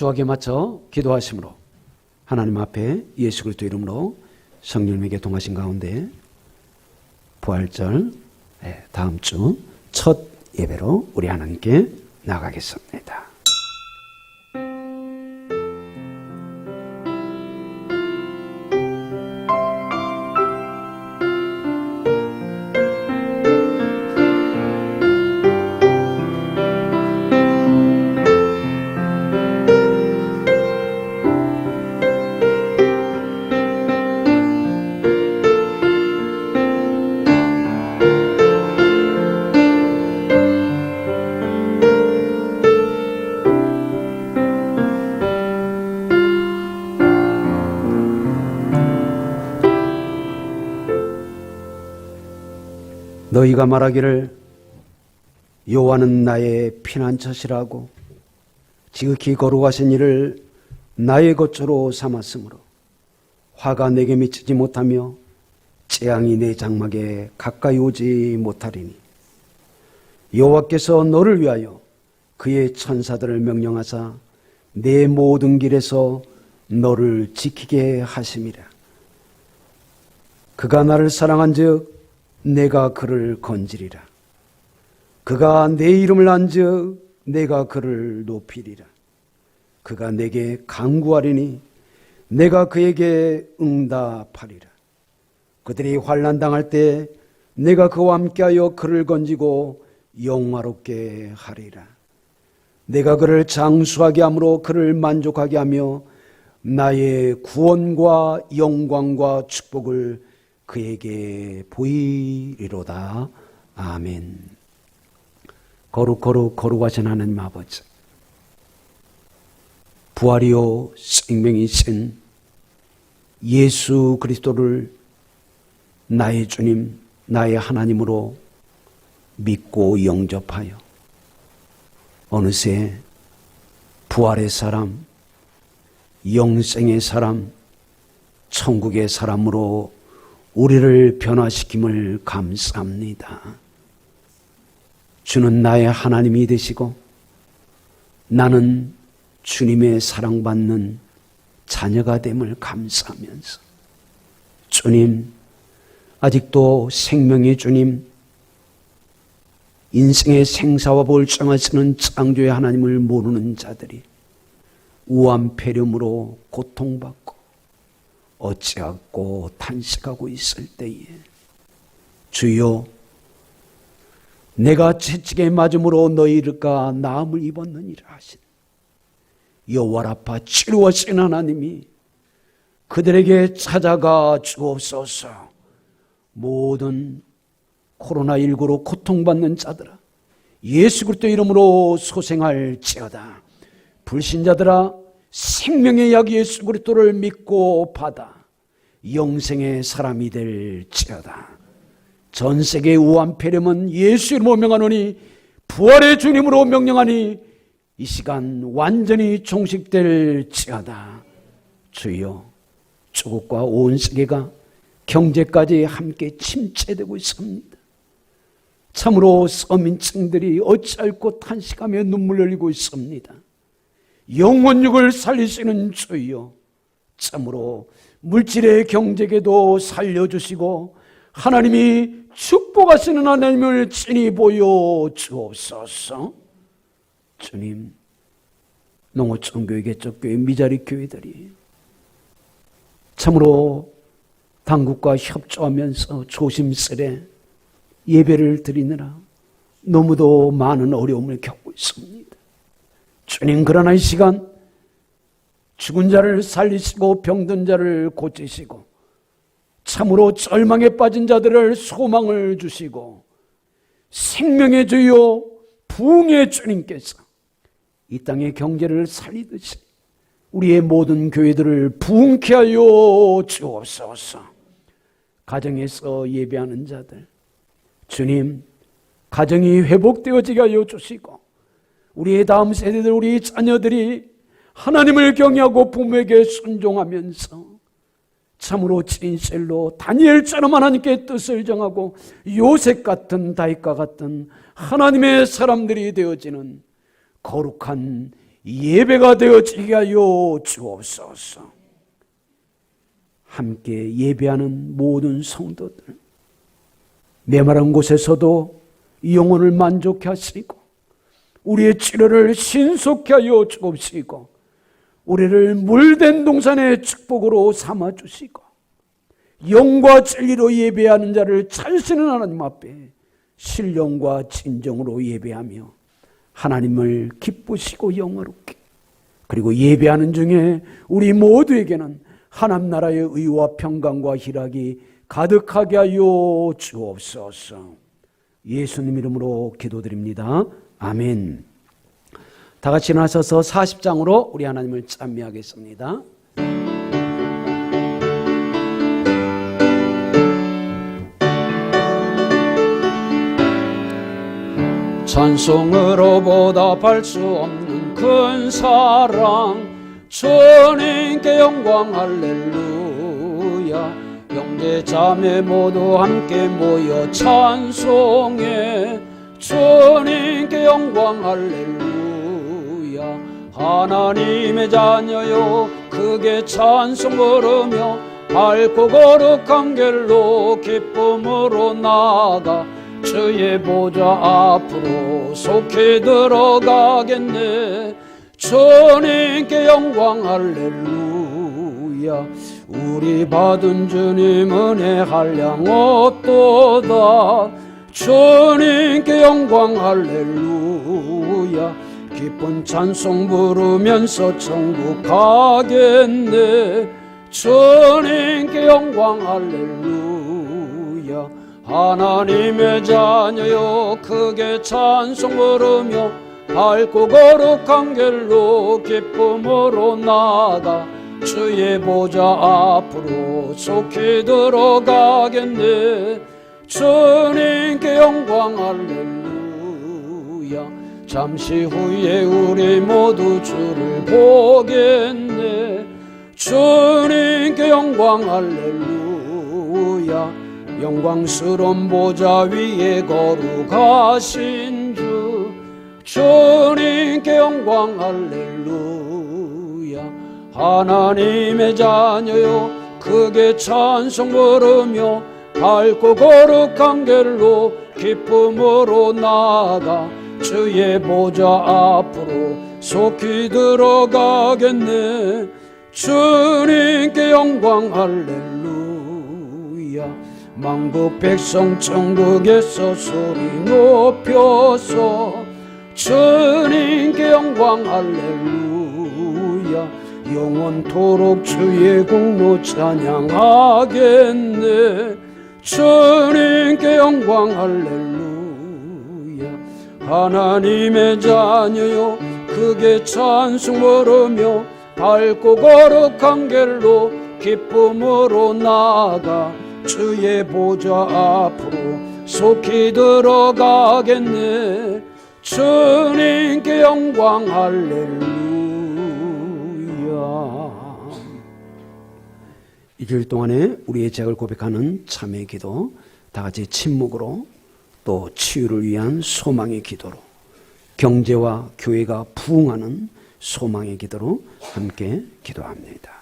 주악에 맞춰 기도하심으로 하나님 앞에 예수 그리스도 이름으로 성령님에게 동하신 가운데 부활절 다음 주 첫 예배로 우리 하나님께 나가겠습니다. 너희가 말하기를 여호와는 나의 피난처시라고 지극히 거룩하신 이를 나의 거처로 삼았으므로 화가 내게 미치지 못하며 재앙이 내 장막에 가까이 오지 못하리니 여호와께서 너를 위하여 그의 천사들을 명령하사 내 모든 길에서 너를 지키게 하심이라. 그가 나를 사랑한즉 내가 그를 건지리라. 그가 내 이름을 안즉 내가 그를 높이리라. 그가 내게 간구하리니 내가 그에게 응답하리라. 그들이 환난 당할 때 내가 그와 함께하여 그를 건지고 영화롭게 하리라. 내가 그를 장수하게 함으로 그를 만족하게 하며 나의 구원과 영광과 축복을 그에게 보이리로다. 아멘. 거룩하신 하나님 아버지, 부활이요 생명이신 예수 그리스도를 나의 주님, 나의 하나님으로 믿고 영접하여 어느새 부활의 사람, 영생의 사람, 천국의 사람으로 우리를 변화시킴을 감사합니다. 주는 나의 하나님이 되시고 나는 주님의 사랑받는 자녀가 됨을 감사하면서 주님, 아직도 생명의 주님, 인생의 생사와 볼정하시는 창조의 하나님을 모르는 자들이 우암폐렴으로 고통받고 어찌하고 탄식하고 있을 때에 주여, 내가 채찍에 맞음으로 너희가 나음을 입었느니라 하신 여호와라파 치료하신 하나님이 그들에게 찾아가 주옵소서. 모든 코로나19로 고통받는 자들아, 예수 그리스도 이름으로 소생할지어다. 불신자들아, 생명의 약 예수 그리스도를 믿고 받아 영생의 사람이 될지어다. 전 세계의 우암폐렴은 예수 이름으로 명하노니 부활의 주님으로 명령하니 이 시간 완전히 종식될지어다. 주여, 조국과 온 세계가 경제까지 함께 침체되고 있습니다. 참으로 서민층들이 어찌할꼬 탄식하며 눈물 흘리고 있습니다. 영혼육을 살리시는 주여, 참으로 물질의 경제계도 살려주시고 하나님이 축복하시는 하나님을 친히 보여주옵소서. 주님, 농어촌 교회, 개척교회, 미자리 교회들이 참으로 당국과 협조하면서 조심스레 예배를 드리느라 너무도 많은 어려움을 겪고 있습니다. 주님, 그러나 이 시간 죽은 자를 살리시고 병든 자를 고치시고 참으로 절망에 빠진 자들을 소망을 주시고 생명의 주요 부흥의 주님께서 이 땅의 경제를 살리듯이 우리의 모든 교회들을 부흥케 하여 주옵소서. 가정에서 예배하는 자들, 주님, 가정이 회복되어지게 하여 주시고 우리의 다음 세대들, 우리 자녀들이 하나님을 경외하고 부모에게 순종하면서 참으로 진실로 다니엘처럼 하나님께 뜻을 정하고 요셉 같은 다윗과 같은 하나님의 사람들이 되어지는 거룩한 예배가 되어지게 하여 주옵소서. 함께 예배하는 모든 성도들, 메마른 곳에서도 영혼을 만족케 하시고 우리의 치료를 신속케 하여 주옵시고 우리를 물된 동산의 축복으로 삼아주시고 영과 진리로 예배하는 자를 찾으시는 하나님 앞에 신령과 진정으로 예배하며 하나님을 기쁘시고 영화롭게, 그리고 예배하는 중에 우리 모두에게는 하나님 나라의 의와 평강과 희락이 가득하게 하여 주옵소서. 예수님 이름으로 기도드립니다. 아멘. 다 같이 일어나셔서 40장으로 우리 하나님을 찬미하겠습니다. 찬송으로 보답할 수 없는 큰 사랑, 주님께 영광 할렐루야. 형제 자매 모두 함께 모여 찬송해 주님께 영광 할렐루야. 하나님의 자녀요 크게 찬송 부르며 밝고 거룩한 길로 기쁨으로 나아가 주의 보좌 앞으로 속히 들어가겠네. 주님께 영광 할렐루야. 우리 받은 주님 은혜 한량 없도다. 주님께 영광 할렐루야. 기쁜 찬송 부르면서 천국 가겠네. 주님께 영광 할렐루야. 하나님의 자녀여 크게 찬송 부르며 밝고 거룩한 길로 기쁨으로 나아가 주의 보좌 앞으로 속히 들어가겠네. 주님께 영광 할렐루야. 잠시 후에 우리 모두 주를 보겠네. 주님께 영광 할렐루야. 영광스러운 보좌 위에 거룩하신 주, 주님께 영광 할렐루야. 하나님의 자녀요 크게 찬송 부르며 밝고 거룩한 길로 기쁨으로 나아가 주의 보좌 앞으로 속히 들어가겠네. 주님께 영광 할렐루야. 만국 백성 천국에서 소리 높여서 주님께 영광 할렐루야. 영원토록 주의 공로 찬양하겠네. 주님께 영광 할렐루야. 하나님의 자녀요 크게 찬송 부르며 밝고 거룩한 길로 기쁨으로 나아가 주의 보좌 앞으로 속히 들어가겠네. 주님께 영광 할렐루야. 이 주일 동안에 우리의 죄악을 고백하는 참회 기도, 다 같이 침묵으로, 또 치유를 위한 소망의 기도로, 경제와 교회가 부흥하는 소망의 기도로 함께 기도합니다.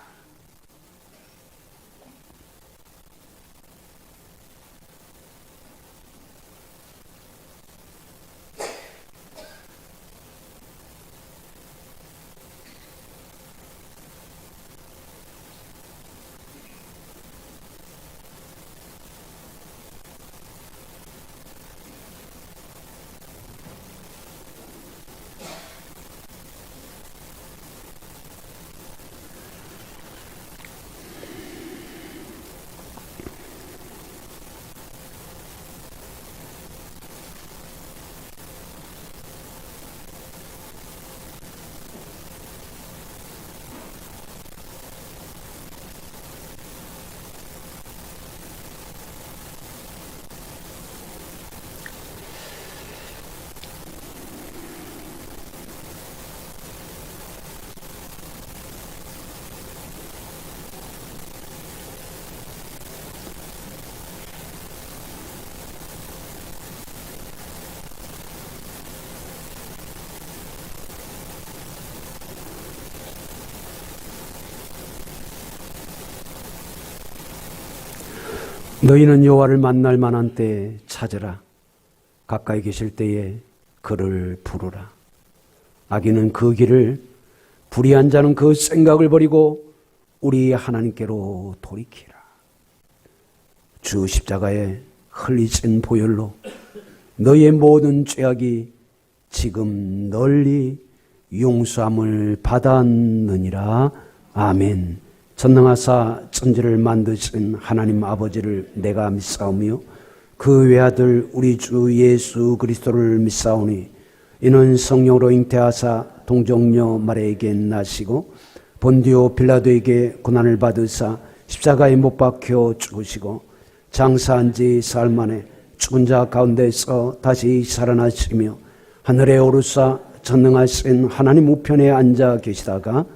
너희는 여호와를 만날 만한 때에 찾으라. 가까이 계실 때에 그를 부르라. 악인은 그 길을, 불의한 자는 그 생각을 버리고 우리 하나님께로 돌이키라. 주 십자가에 흘리신 보혈로 너희의 모든 죄악이 지금 널리 용서함을 받았느니라. 아멘. 전능하사 천지를 만드신 하나님 아버지를 내가 믿사오며 그 외아들 우리 주 예수 그리스도를 믿사오니 이는 성령으로 잉태하사 동정녀 마리아에게 나시고 본디오 빌라도에게 고난을 받으사 십자가에 못 박혀 죽으시고 장사한 지 사흘 만에 죽은 자 가운데서 다시 살아나시며 하늘에 오르사 전능하신 하나님 우편에 앉아 계시다가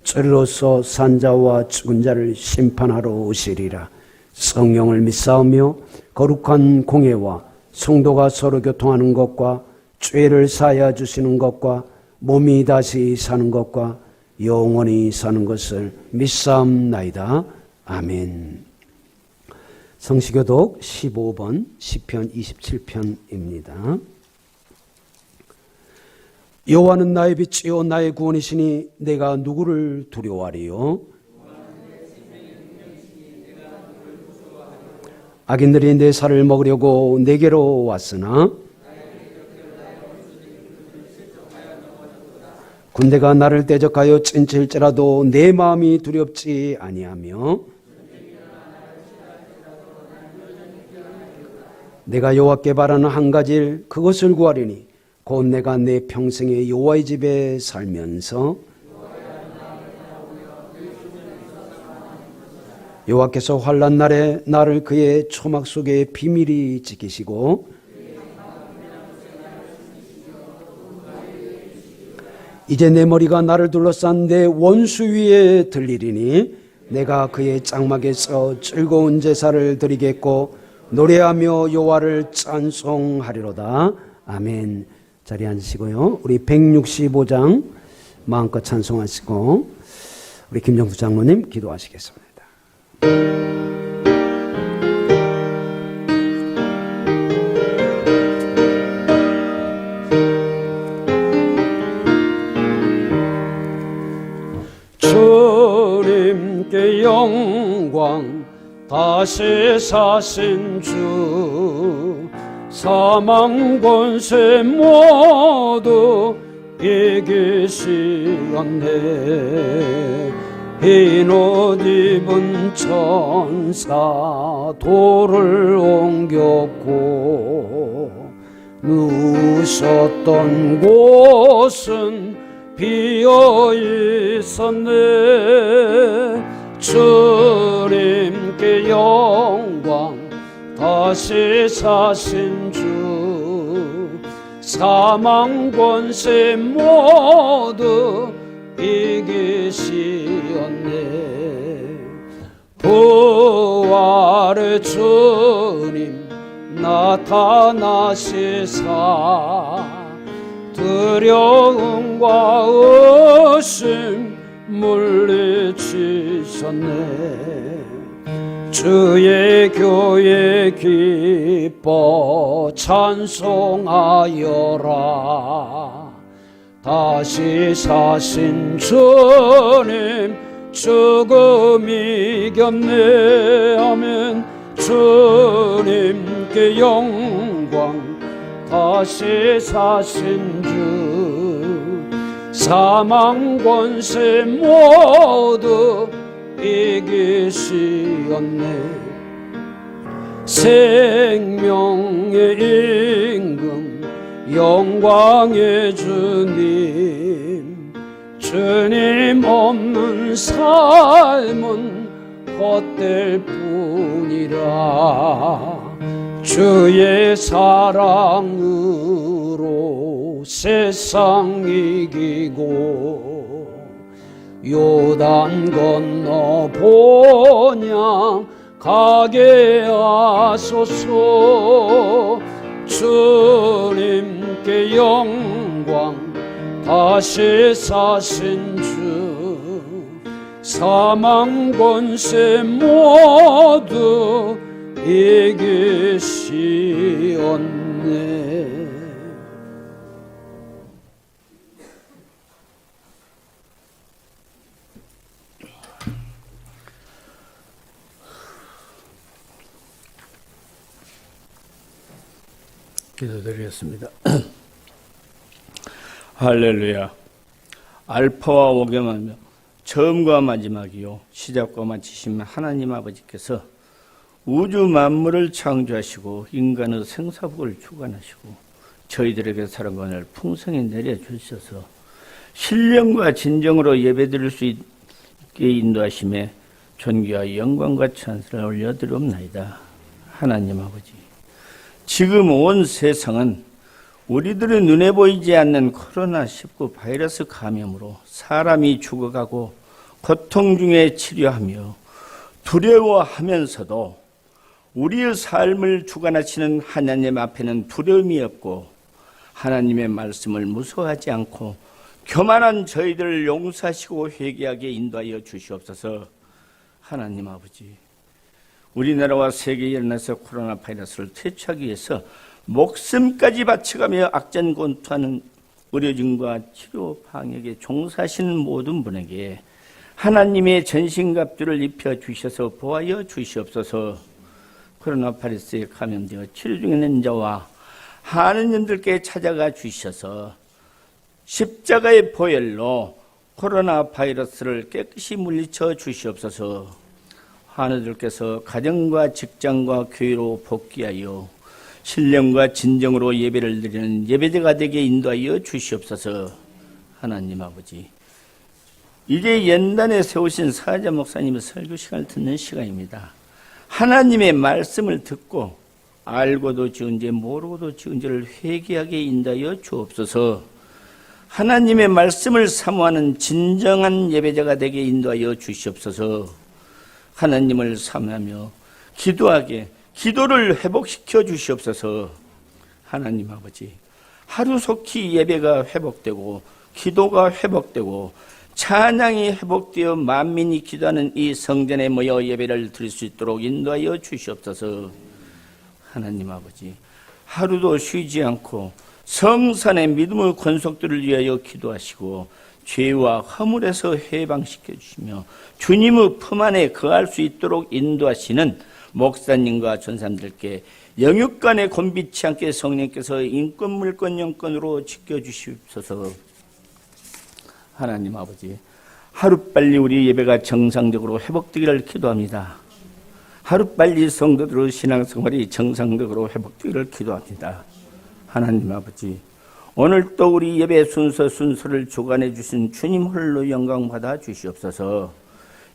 저리로서 산자와 죽은 자를 심판하러 오시리라. 성령을 믿사오며 거룩한 공예와 성도가 서로 교통하는 것과 죄를 사하여 주시는 것과 몸이 다시 사는 것과 영원히 사는 것을 믿사옵나이다. 아멘. 성시교독 15번 시편 27편입니다. 여호와는 나의 빛이요 나의 구원이시니 내가 누구를 두려워하리요? 악인들이 내 살을 먹으려고 내게로 왔으나 군대가 나를 대적하여 찐칠지라도 내 마음이 두렵지 아니하며 내가 여호와께 바라는 한 가지 일 그것을 구하리니 곧 내가 내 평생에 여호와의 집에 살면서 여호와께서 환난 날에 나를 그의 초막 속에 비밀히 지키시고 이제 내 머리가 나를 둘러싼 내 원수 위에 들리리니 내가 그의 장막에서 즐거운 제사를 드리겠고 노래하며 여호와를 찬송하리로다. 아멘. 자리에 앉으시고요. 우리 165장 마음껏 찬송하시고 우리 김정수 장로님 기도하시겠습니다. 주님께 영광 다시 사신 주 사망 권세 모두 이기시었네. 흰 옷 입은 천사 돌을 옮겼고 누우셨던 곳은 비어 있었네. 주님께 영광 다시 사신 주 사망 권세 모두 이기시었네. 부활의 주님 나타나시사 두려움과 의심 물리치셨네. 주의 교회 기뻐 찬송하여라. 다시 사신 주님 죽음 이겼네. 아멘. 주님께 영광 다시 사신 주 사망 권세 모두 이기시었네. 생명의 임금 영광의 주님 주님 없는 삶은 헛될 뿐이라. 주의 사랑으로 세상 이기고 요단 건너 본향 가게 하소서. 주님께 영광 다시 사신 주 사망 권세 모두 이기시었네. 기도드리겠습니다. 할렐루야. 알파와 오게마며 처음과 마지막이요 시작과 마치신 하나님 아버지께서 우주 만물을 창조하시고 인간의 생사복을 주관하시고 저희들에게 사랑과 은혜를 풍성히 내려주셔서 신령과 진정으로 예배드릴 수 있게 인도하심에 존귀와 영광과 찬송을 올려드리옵나이다. 하나님 아버지, 지금 온 세상은 우리들의 눈에 보이지 않는 코로나19 바이러스 감염으로 사람이 죽어가고 고통 중에 치료하며 두려워하면서도 우리의 삶을 주관하시는 하나님 앞에는 두려움이 없고 하나님의 말씀을 무서워하지 않고 교만한 저희들을 용서하시고 회개하게 인도하여 주시옵소서. 하나님 아버지, 우리나라와 세계에 일어나서 코로나 바이러스를 퇴치하기 위해서 목숨까지 바쳐가며 악전곤투하는 의료진과 치료 방역에 종사하시는 모든 분에게 하나님의 전신갑주를 입혀 주셔서 보호하여 주시옵소서. 코로나 바이러스에 감염되어 치료 중에 있는 자와 하느님들께 찾아가 주셔서 십자가의 보혈로 코로나 바이러스를 깨끗이 물리쳐 주시옵소서. 하느님들께서 가정과 직장과 교회로 복귀하여 신령과 진정으로 예배를 드리는 예배자가 되게 인도하여 주시옵소서. 하나님 아버지, 이제 연단에 세우신 사자 목사님의 설교 시간을 듣는 시간입니다. 하나님의 말씀을 듣고 알고도 지은 죄 모르고도 지은 죄를 회개하게 인도하여 주옵소서. 하나님의 말씀을 사모하는 진정한 예배자가 되게 인도하여 주시옵소서. 하나님을 사모하며 기도하게 기도를 회복시켜 주시옵소서. 하나님 아버지, 하루속히 예배가 회복되고 기도가 회복되고 찬양이 회복되어 만민이 기도하는 이 성전에 모여 예배를 드릴 수 있도록 인도하여 주시옵소서. 하나님 아버지, 하루도 쉬지 않고 성산의 믿음의 권속들을 위하여 기도하시고 죄와 허물에서 해방시켜 주시며 주님의 품 안에 거할 수 있도록 인도하시는 목사님과 전사님들께 영육간에 곤비치 않게 성령께서 인권, 물권, 영권으로 지켜주시옵소서. 하나님 아버지, 하루빨리 우리 예배가 정상적으로 회복되기를 기도합니다. 하루빨리 성도들의 신앙생활이 정상적으로 회복되기를 기도합니다. 하나님 아버지, 오늘 또 우리 예배 순서를 주관해 주신 주님 홀로 영광 받아 주시옵소서.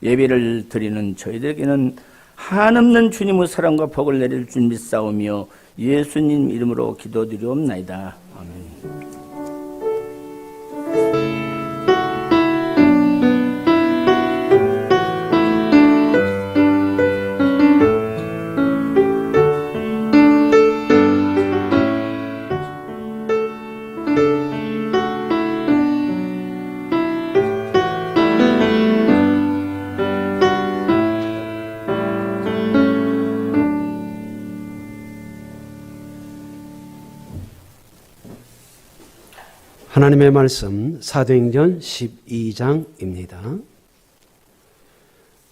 예배를 드리는 저희들에게는 한없는 주님의 사랑과 복을 내릴 줄 믿사오며 예수님 이름으로 기도드리옵나이다. 아멘. 하나님의 말씀 사도행전 12장입니다.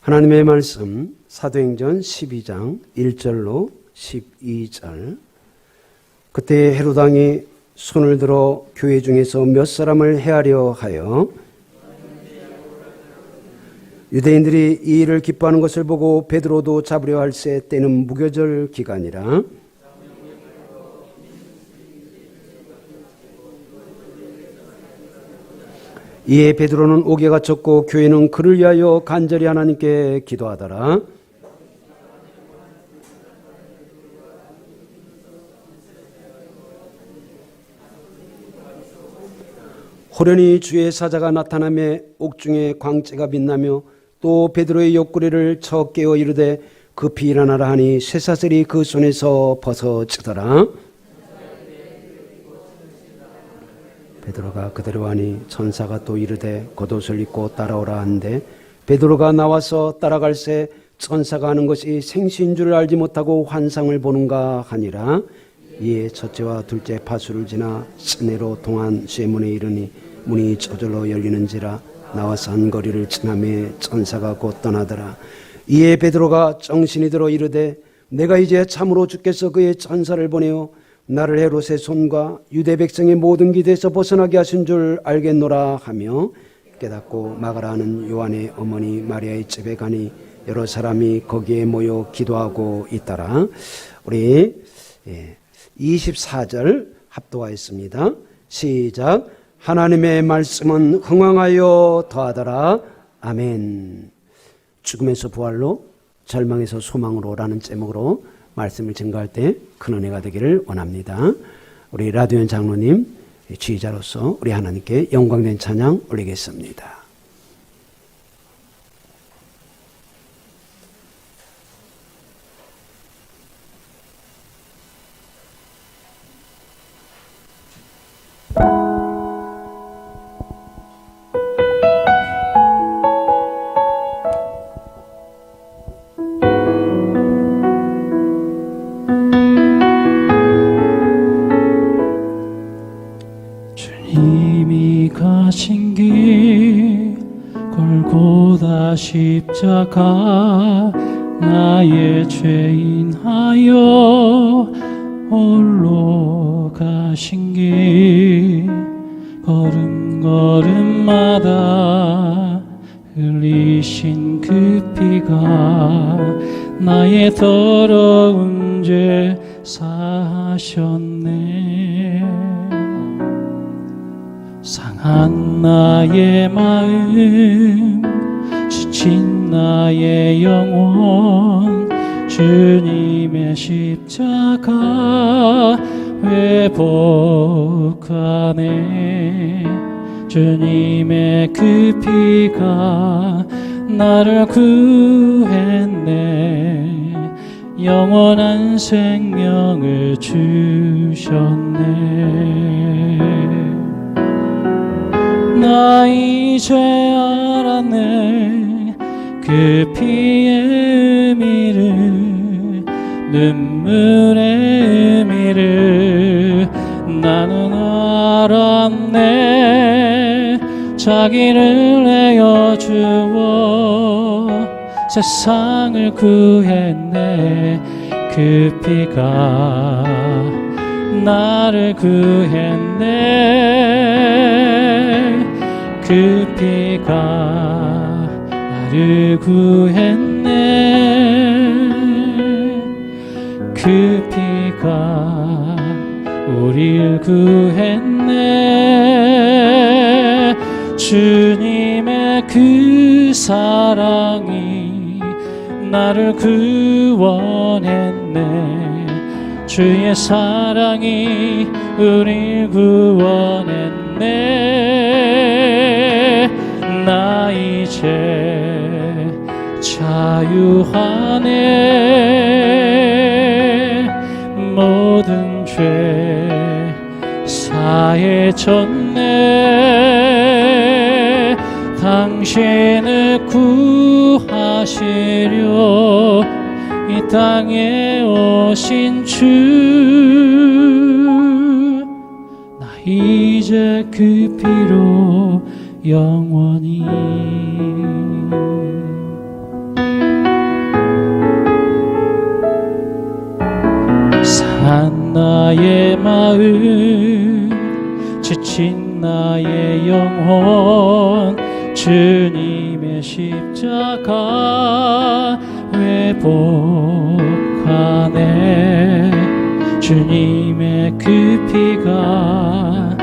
하나님의 말씀 사도행전 12장 1절로 12절. 그때 헤롯 왕이 손을 들어 교회 중에서 몇 사람을 해하려 하여 유대인들이 이 일을 기뻐하는 것을 보고 베드로도 잡으려 할새 때는 무교절 기간이라. 이에 베드로는 옥에 갇혔고 교회는 그를 위하여 간절히 하나님께 기도하더라. 호련히 주의 사자가 나타나매 옥중에 광채가 빛나며 또 베드로의 옆구리를 쳐 깨어 이르되 급히 일어나라 하니 쇠사슬이 그 손에서 벗어지더라. 베드로가 그대로 하니 천사가 또 이르되 겉옷을 입고 따라오라 한데 베드로가 나와서 따라갈새 천사가 하는 것이 생시인 줄 알지 못하고 환상을 보는가 하니라. 이에 첫째와 둘째 파수를 지나 시내로 동안 쇠문에 이르니 문이 저절로 열리는지라. 나와서 한 거리를 지나매 천사가 곧 떠나더라. 이에 베드로가 정신이 들어 이르되 내가 이제 참으로 주께서 그의 천사를 보내어 나를 헤롯의 손과 유대 백성의 모든 기대에서 벗어나게 하신 줄 알겠노라 하며 깨닫고 마가라 하는 요한의 어머니 마리아의 집에 가니 여러 사람이 거기에 모여 기도하고 있더라. 우리 24절 합독하였습니다. 시작. 하나님의 말씀은 흥왕하여 더하더라. 아멘. 죽음에서 부활로 절망에서 소망으로 라는 제목으로 말씀을 증거할 때 큰 은혜가 되기를 원합니다. 우리 라디온 장로님 지휘자로서 우리 하나님께 영광된 찬양 올리겠습니다. 주님이 가신 길 골고다 십자가 나의 죄인하여 홀로 가신 길 걸음걸음마다 흘리신 그 피가 나의 더러운 죄 사하셨네. 상한 나의 마음 지친 나의 영혼 주님의 십자가 회복하네. 주님의 그 피가 나를 구했네. 영원한 생명을 주셨네. 나 이제 알았네. 그 피의 의미를, 눈물의 의미를 나는 알았네. 자기를 내어주어 세상을 구했네. 그 피가 나를 구했네. 그 피가 나를 구했네. 그 피가 우릴 구했네. 주님의 그 사랑이 나를 구원했네. 주의 사랑이 우릴 구원했네. 나 이제 자유하네. 모든 죄 사해졌네. 당신을 구하시려 이 땅에 오신 주, 나 이제 그 피로 영원히 상한 나의 마음 지친 나의 영혼 주님의 십자가 회복하네. 주님의 그 피가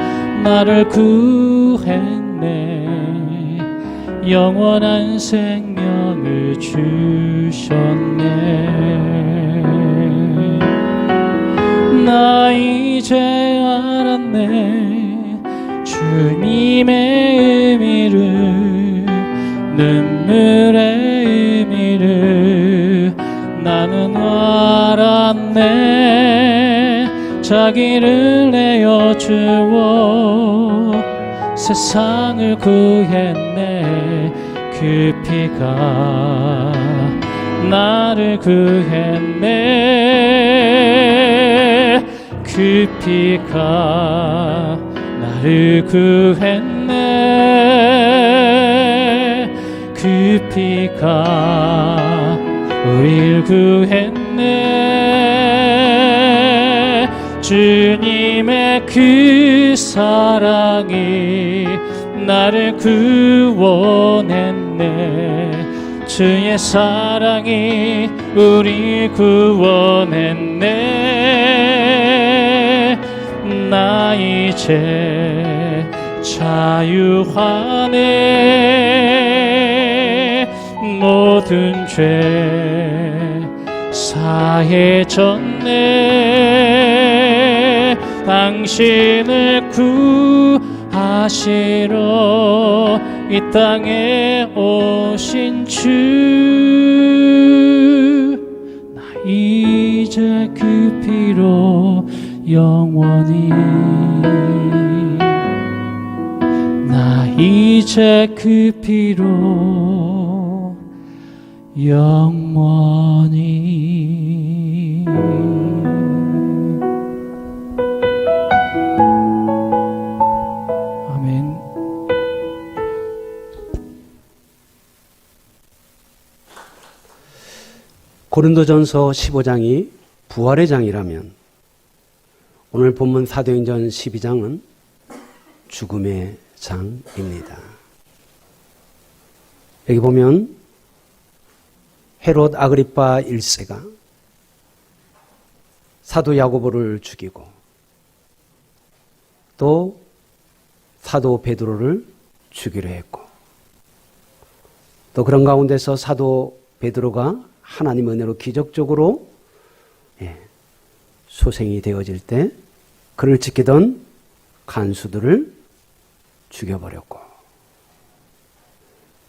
나를 구했네. 영원한 생명을 주셨네. 나 이제 알았네. 주님의 의미를, 눈물의 의미를 나는 알았네. 자기를 내어주어 세상을 구했네. 그 피가 나를 구했네. 그 피가 나를 구했네. 그 피가 우릴 구했네. 주님의 그 사랑이 나를 구원했네. 주의 사랑이 우리 구원했네. 나 이제 자유하네. 모든 죄 사해졌네. 당신을 구하시러 이 땅에 오신 주, 나 이제 그 피로 영원히, 나 이제 그 피로 영원히. 아멘. 고린도전서 15장이 부활의 장이라면 오늘 본문 사도행전 12장은 죽음의 장입니다. 여기 보면 헤롯 아그리파 1세가 사도 야고보를 죽이고 또 사도 베드로를 죽이려 했고, 또 그런 가운데서 사도 베드로가 하나님 은혜로 기적적으로 소생이 되어질 때 그를 지키던 간수들을 죽여버렸고,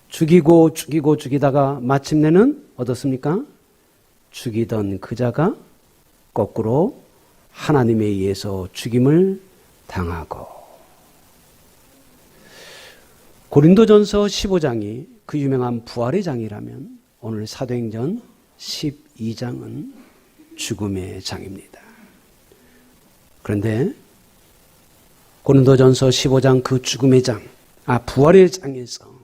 죽이다가 마침내는 어떻습니까? 죽이던 그자가 거꾸로 하나님에 의해서 죽임을 당하고, 고린도전서 15장이 그 유명한 부활의 장이라면 오늘 사도행전 12장은 죽음의 장입니다. 그런데 고린도전서 15장 그 죽음의 장, 부활의 장에서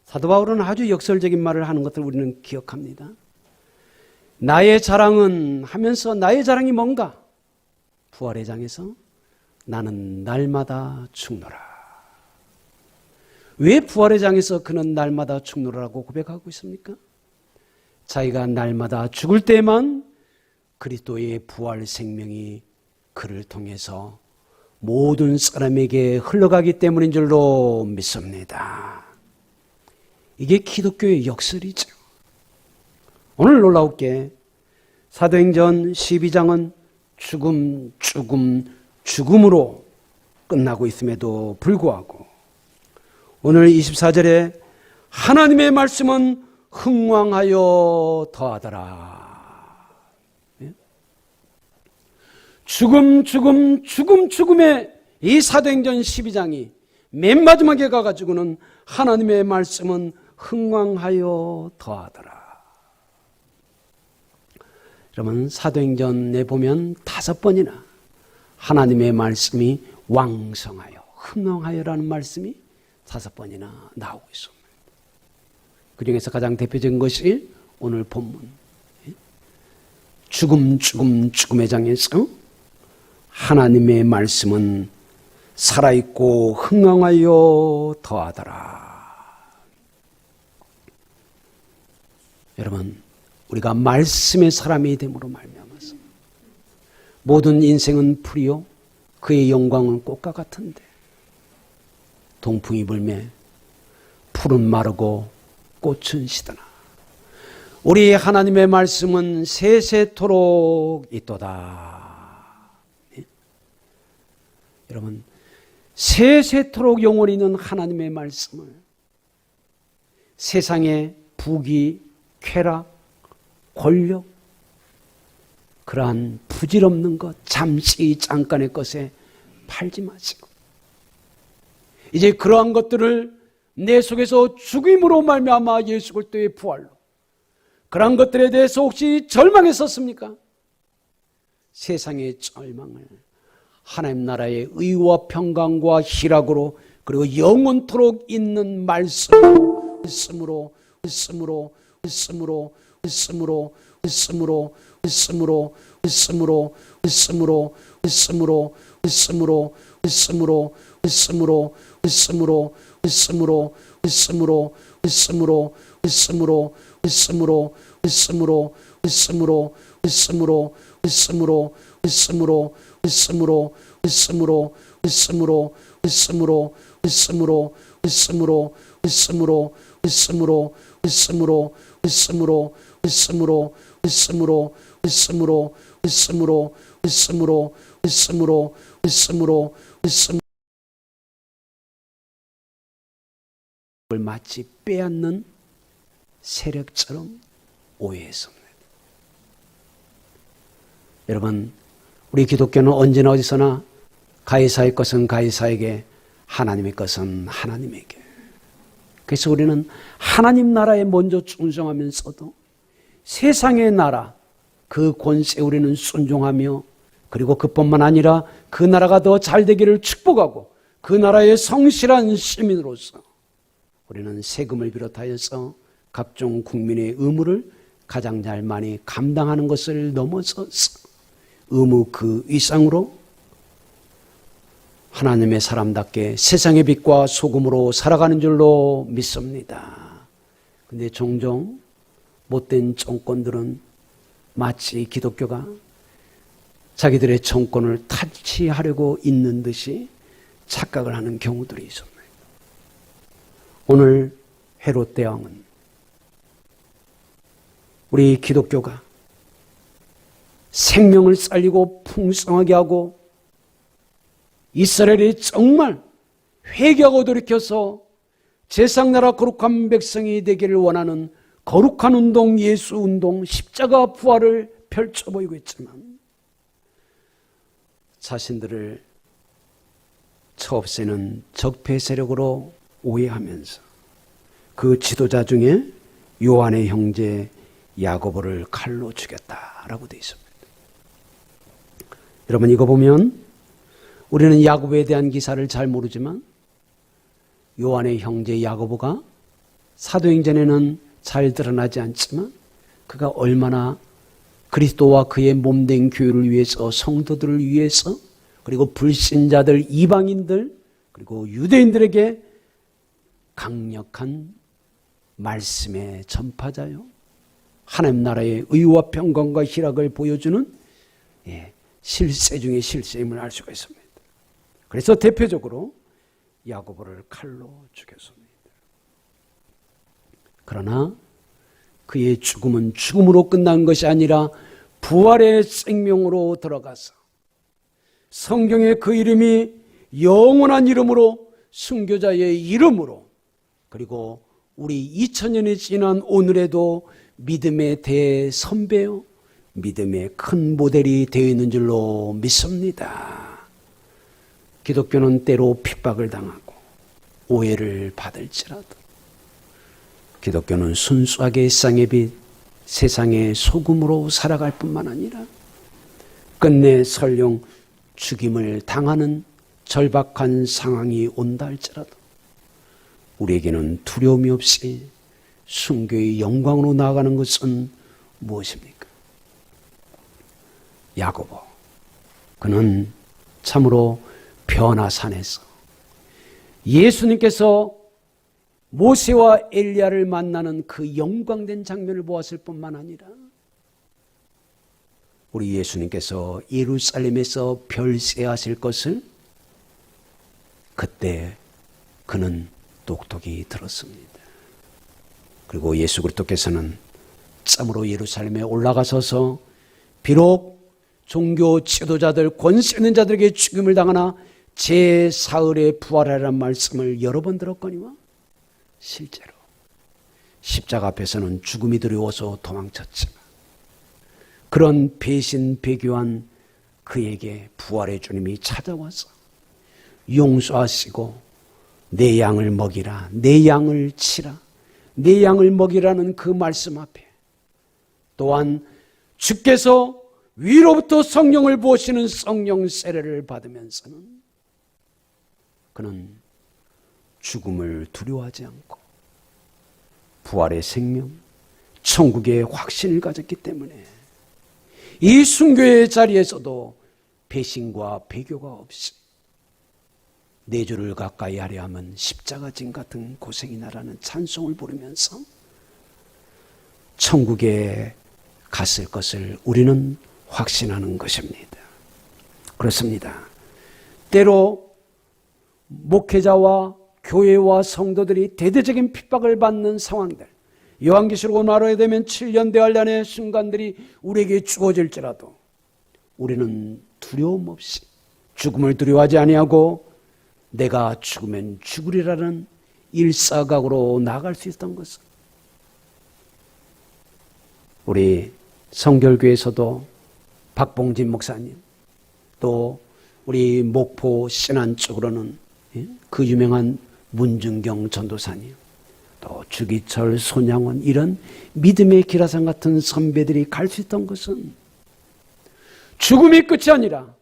사도 바울은 아주 역설적인 말을 하는 것을 우리는 기억합니다. 나의 자랑은 하면서 나의 자랑이 뭔가? 부활의 장에서 나는 날마다 죽노라. 왜 부활의 장에서 그는 날마다 죽노라고 고백하고 있습니까? 자기가 날마다 죽을 때만 그리스도의 부활 생명이 그를 통해서 모든 사람에게 흘러가기 때문인 줄로 믿습니다. 이게 기독교의 역설이죠. 오늘 놀라웠게 사도행전 12장은 죽음으로 끝나고 있음에도 불구하고 오늘 24절에 하나님의 말씀은 흥왕하여 더하더라. 죽음의 이 사도행전 12장이 맨 마지막에 가가지고는 하나님의 말씀은 흥왕하여 더하더라. 여러분, 사도행전에 보면 5번이나 하나님의 말씀이 왕성하여, 흥왕하여라는 말씀이 5번이나 나오고 있습니다. 그 중에서 가장 대표적인 것이 오늘 본문 죽음의 장에서 하나님의 말씀은 살아있고 흥왕하여 더하더라. 여러분, 우리가 말씀의 사람이 됨으로 말미암아서 모든 인생은 풀이요 그의 영광은 꽃과 같은데 동풍이 불매 풀은 마르고 꽃은 시드나 우리 하나님의 말씀은 세세토록 있도다. 여러분, 세세토록 영원히 있는 하나님의 말씀을 세상의 부귀, 쾌락, 권력, 그러한 부질없는 것, 잠깐의 것에 팔지 마시고 이제 그러한 것들을 내 속에서 죽임으로 말미암아 예수 그리스도의 부활로 그러한 것들에 대해서 혹시 절망했었습니까? 세상의 절망을 하나님 나라의 의와 평강과 희락으로 그리고 영원토록 있는 말씀으로 마치 빼앗는 세력처럼 오해했습니다. 여러분, 우리 기독교는 언제나 어디서나 가이사의 것은 가이사에게, 하나님의 것은 하나님에게. 그래서 우리는 하나님 나라에 먼저 충성하면서도 세상의 나라, 그 권세에 우리는 순종하며, 그리고 그뿐만 아니라 그 나라가 더 잘 되기를 축복하고 그 나라의 성실한 시민으로서 우리는 세금을 비롯하여서 각종 국민의 의무를 가장 잘 많이 감당하는 것을 넘어서서 의무 그 이상으로 하나님의 사람답게 세상의 빛과 소금으로 살아가는 줄로 믿습니다. 그런데 종종 못된 정권들은 마치 기독교가 자기들의 정권을 탈취하려고 있는 듯이 착각을 하는 경우들이 있습니다. 오늘 헤롯 대왕은 우리 기독교가 생명을 살리고 풍성하게 하고 이스라엘이 정말 회개하고 돌이켜서 제상나라 거룩한 백성이 되기를 원하는 거룩한 운동, 예수 운동, 십자가 부활을 펼쳐 보이고 있지만 자신들을 처없애는 적폐 세력으로 오해하면서 그 지도자 중에 요한의 형제 야고보를 칼로 죽였다라고 되어 있습니다. 여러분, 이거 보면 우리는 야고보에 대한 기사를 잘 모르지만 요한의 형제 야고보가 사도행전에는 잘 드러나지 않지만 그가 얼마나 그리스도와 그의 몸된 교회를 위해서, 성도들을 위해서, 그리고 불신자들, 이방인들, 그리고 유대인들에게 강력한 말씀의 전파자요, 하나님 나라의 의와 평강과 희락을 보여주는 실세 중에 실세임을 알 수가 있습니다. 그래서 대표적으로 야고보를 칼로 죽였습니다. 그러나 그의 죽음은 죽음으로 끝난 것이 아니라 부활의 생명으로 들어가서 성경에 그 이름이 영원한 이름으로, 순교자의 이름으로, 그리고 우리 2000년이 지난 오늘에도 믿음의 대선배요, 믿음의 큰 모델이 되어 있는 줄로 믿습니다. 기독교는 때로 핍박을 당하고 오해를 받을지라도 기독교는 순수하게 세상의 빛, 세상의 소금으로 살아갈 뿐만 아니라 끝내 설령 죽임을 당하는 절박한 상황이 온다 할지라도 우리에게는 두려움이 없이 순교의 영광으로 나아가는 것은 무엇입니까? 야고보, 그는 참으로 변화산에서 예수님께서 모세와 엘리야를 만나는 그 영광된 장면을 보았을 뿐만 아니라 우리 예수님께서 예루살렘에서 별세하실 것을 그때 그는 똑똑히 들었습니다. 그리고 예수 그리스도께서는 참으로 예루살렘에 올라가셔서 비록 종교 지도자들, 권세 있는 자들에게 죽임을 당하나 제4을에 부활하라는 말씀을 여러 번 들었거니와 실제로 십자가 앞에서는 죽음이 두려워서 도망쳤지만 그런 배신 배교한 그에게 부활의 주님이 찾아와서 용서하시고 내 양을 먹이라, 내 양을 치라, 내 양을 먹이라는 그 말씀 앞에 또한 주께서 위로부터 성령을 부으시는 성령 세례를 받으면서는 그는 죽음을 두려워하지 않고 부활의 생명, 천국의 확신을 가졌기 때문에 이 순교의 자리에서도 배신과 배교가 없이 내 주를 가까이 하려 하면 십자가 진 같은 고생이 나라는 찬송을 부르면서 천국에 갔을 것을 우리는 확신하는 것입니다. 그렇습니다. 때로 목회자와 교회와 성도들이 대대적인 핍박을 받는 상황들, 요한계시록 말하게 되면 7년 대환란의 순간들이 우리에게 주어질지라도 우리는 두려움 없이 죽음을 두려워하지 아니하고 내가 죽으면 죽으리라는 일사각오로 나아갈 수 있었던 것은 우리 성결교에서도 박봉진 목사님, 또 우리 목포 신안 쪽으로는 그 유명한 문중경 전도사님, 또 주기철, 손양원, 이런 믿음의 기라상 같은 선배들이 갈 수 있던 것은 죽음이 끝이 아니라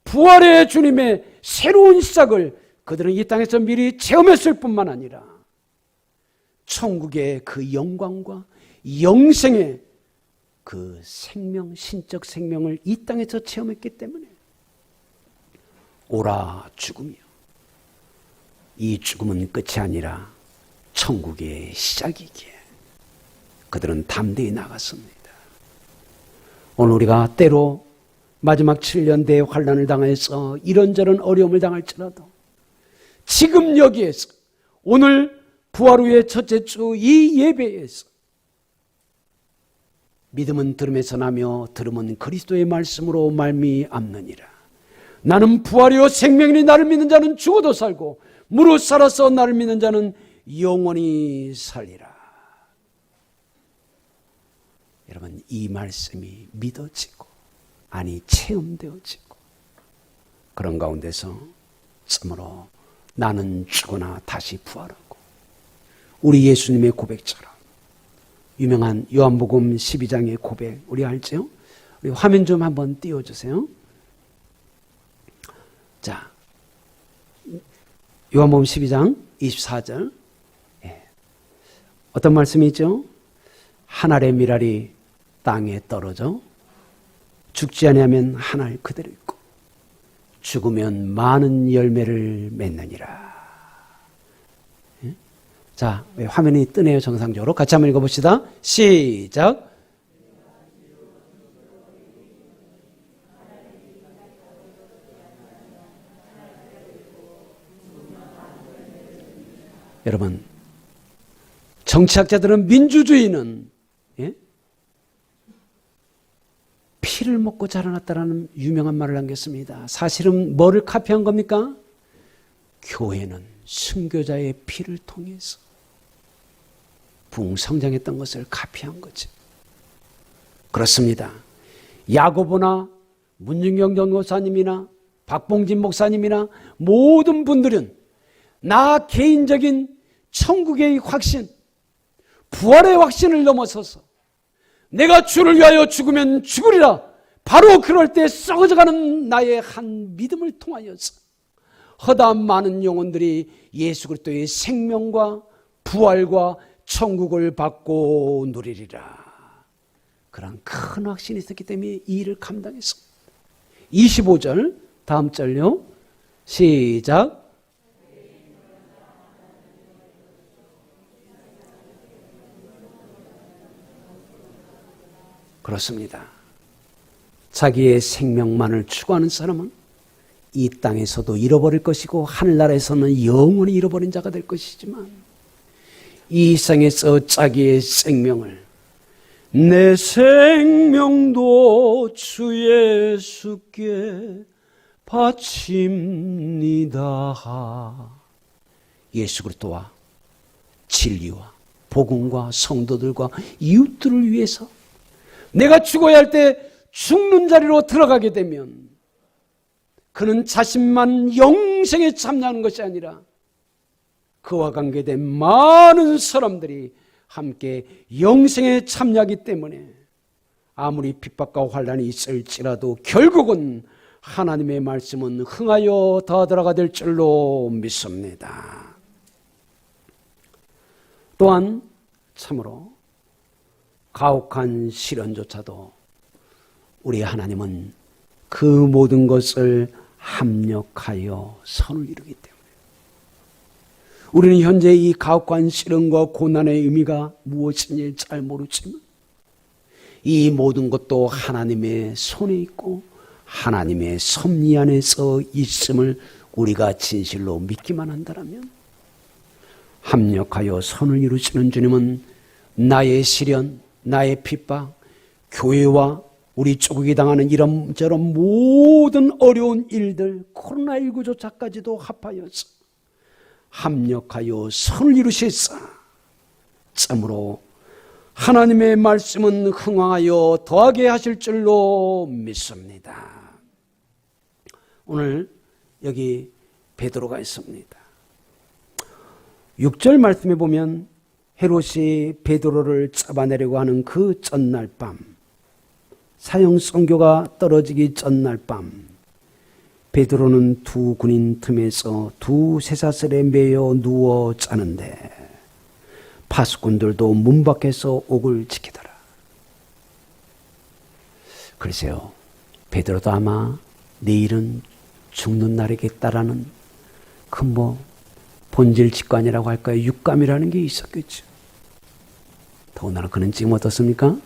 부활의 주님의 새로운 시작을 그들은 이 땅에서 미리 체험했을 뿐만 아니라 천국의 그 영광과 영생의 그 생명, 신적 생명을 이 땅에서 체험했기 때문에 오라 죽음이요, 이 죽음은 끝이 아니라 천국의 시작이기에 그들은 담대히 나갔습니다. 오늘 우리가 때로 마지막 7년 대환란을 당해서 이런저런 어려움을 당할지라도 지금 여기에서 오늘 부활 후의 첫째 주 이 예배에서 믿음은 들음에서 나며 들음은 그리스도의 말씀으로 말미암느니라. 나는 부활이요 생명이니 나를 믿는 자는 죽어도 살고 무릇 살아서 나를 믿는 자는 영원히 살리라. 여러분, 이 말씀이 믿어지고 아니 체험되어지고 그런 가운데서 참으로 나는 죽으나 다시 부활하고 우리 예수님의 고백처럼 유명한 요한복음 12장의 고백 우리 알죠? 우리 화면 좀 한번 띄워주세요. 자, 요한복음 12장 24절 어떤 말씀이죠? 한 알의 밀알이 땅에 떨어져 죽지 아니하면 한 알 그대로 있고 죽으면 많은 열매를 맺느니라. 자, 화면이 뜨네요. 정상적으로 같이 한번 읽어봅시다. 시작. 여러분, 정치학자들은 민주주의는 피를 먹고 자라났다라는 유명한 말을 남겼습니다. 사실은 뭐를 카피한 겁니까? 교회는 순교자의 피를 통해서 붕성장했던 것을 카피한 거죠. 그렇습니다. 야고보나 문중경 전도사님이나 박봉진 목사님이나 모든 분들은 나 개인적인 천국의 확신, 부활의 확신을 넘어서서 내가 주를 위하여 죽으면 죽으리라, 바로 그럴 때 썩어져가는 나의 한 믿음을 통하여서 허다한 많은 영혼들이 예수 그리스도의 생명과 부활과 천국을 받고 누리리라. 그런 큰 확신이 있었기 때문에 이 일을 감당했습니다. 25절 다음 절요. 시작. 그렇습니다. 자기의 생명만을 추구하는 사람은 이 땅에서도 잃어버릴 것이고 하늘나라에서는 영원히 잃어버린 자가 될 것이지만 이 세상에서 자기의 생명을 내 생명도 주 예수께 바칩니다. 예수 그리스도와 진리와 복음과 성도들과 이웃들을 위해서 내가 죽어야 할 때 죽는 자리로 들어가게 되면 그는 자신만 영생에 참여하는 것이 아니라 그와 관계된 많은 사람들이 함께 영생에 참여하기 때문에 아무리 핍박과 환난이 있을지라도 결국은 하나님의 말씀은 흥하여 다하더라가 될 줄로 믿습니다. 또한 참으로 가혹한 시련조차도 우리 하나님은 그 모든 것을 합력하여 선을 이루기 때문에 우리는 현재 이 가혹한 시련과 고난의 의미가 무엇인지 잘 모르지만 이 모든 것도 하나님의 손에 있고 하나님의 섭리 안에서 있음을 우리가 진실로 믿기만 한다면 합력하여 선을 이루시는 주님은 나의 시련, 나의 핍박, 교회와 우리 조국이 당하는 이런저런 모든 어려운 일들, 코로나19조차까지도 합하여서 합력하여 선을 이루시사 참으로 하나님의 말씀은 흥왕하여 더하게 하실 줄로 믿습니다. 오늘 여기 베드로가 있습니다. 6절 말씀에 보면 헤롯이 베드로를 잡아내려고 하는 그 전날 밤, 사형 선고가 떨어지기 전날 밤, 베드로는 두 군인 틈에서 두 쇠사슬에 매여 누워 자는데 파수꾼들도 문 밖에서 옥을 지키더라. 글쎄요, 베드로도 아마 내일은 죽는 날이겠다라는 그 본질 직관이라고 할까요? 육감이라는 게 있었겠죠. 더군다나 그는 지금 어떻습니까?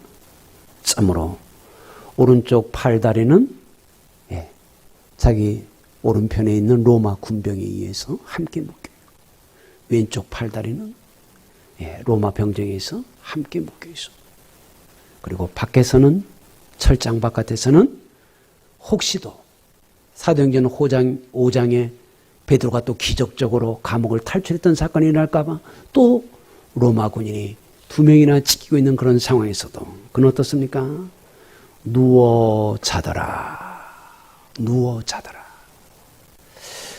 참으로 오른쪽 팔다리는 자기 오른편에 있는 로마 군병에 의해서 함께 묶여요. 왼쪽 팔다리는 로마 병정에 의해서 함께 묶여 있어. 그리고 밖에서는 철장 바깥에서는 혹시도 사도행전 5장에 베드로가 또 기적적으로 감옥을 탈출했던 사건이 일어날까봐 또 로마 군인이 2명이나 지키고 있는 그런 상황에서도 그는 어떻습니까? 누워 자더라. 누워 자더라.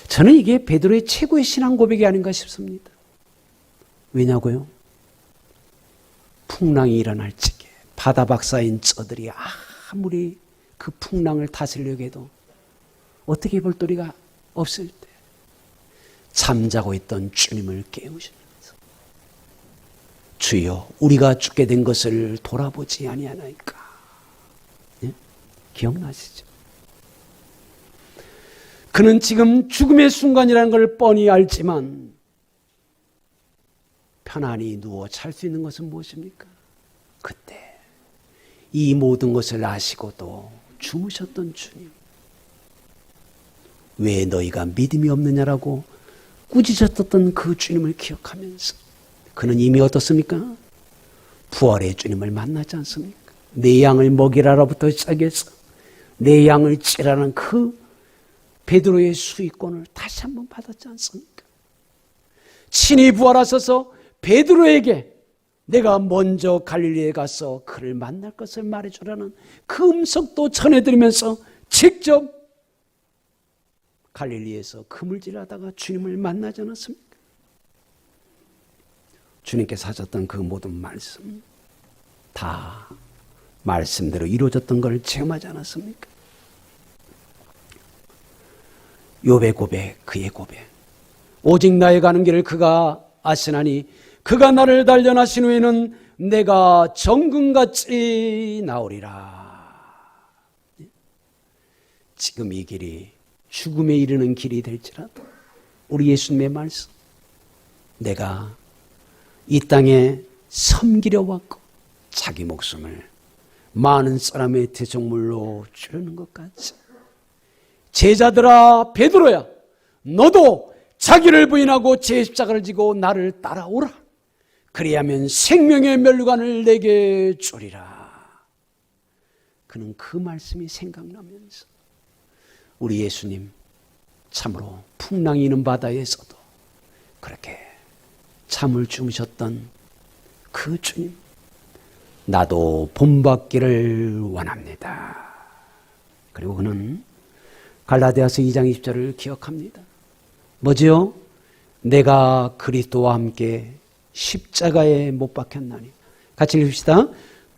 저는 이게 베드로의 최고의 신앙 고백이 아닌가 싶습니다. 왜냐고요? 풍랑이 일어날 적에 바다 박사인 저들이 아무리 그 풍랑을 다스리려고 해도 어떻게 볼 도리가 없을 때 잠자고 있던 주님을 깨우시면서 주여 우리가 죽게 된 것을 돌아보지 아니하나이까. 예? 기억나시죠? 그는 지금 죽음의 순간이라는 걸 뻔히 알지만 편안히 누워 잘 수 있는 것은 무엇입니까? 그때 이 모든 것을 아시고도 주무셨던 주님, 왜 너희가 믿음이 없느냐라고 꾸짖었던 그 주님을 기억하면서 그는 이미 어떻습니까? 부활의 주님을 만나지 않습니까? 내 양을 먹이라로부터 시작해서 내 양을 찌라는 그 베드로의 수익권을 다시 한번 받았지 않습니까? 친히 부활하셔서 베드로에게 내가 먼저 갈릴리에 가서 그를 만날 것을 말해주라는 그 음성도 전해드리면서 직접 갈릴리에서 그물질하다가 주님을 만나지 않았습니까? 주님께서 하셨던 그 모든 말씀 다 말씀대로 이루어졌던 걸 체험하지 않았습니까? 욥의 고백, 그의 고백. 오직 나의 가는 길을 그가 아시나니 그가 나를 단련하신 후에는 내가 정금같이 나오리라. 지금 이 길이 죽음에 이르는 길이 될지라도 우리 예수님의 말씀, 내가 이 땅에 섬기려 왔고 자기 목숨을 많은 사람의 대속물로 주려는 것 같이, 제자들아 베드로야 너도 자기를 부인하고 제 십자가를 지고 나를 따라오라. 그리하면 생명의 면류관을 내게 주리라. 그는 그 말씀이 생각나면서 우리 예수님 참으로 풍랑이 있는 바다에서도 그렇게 잠을 주무셨던 그 주님, 나도 본받기를 원합니다. 그리고 그는 갈라디아서 2장 20절을 기억합니다. 뭐지요? 내가 그리스도와 함께 십자가에 못 박혔나니. 같이 읽읍시다.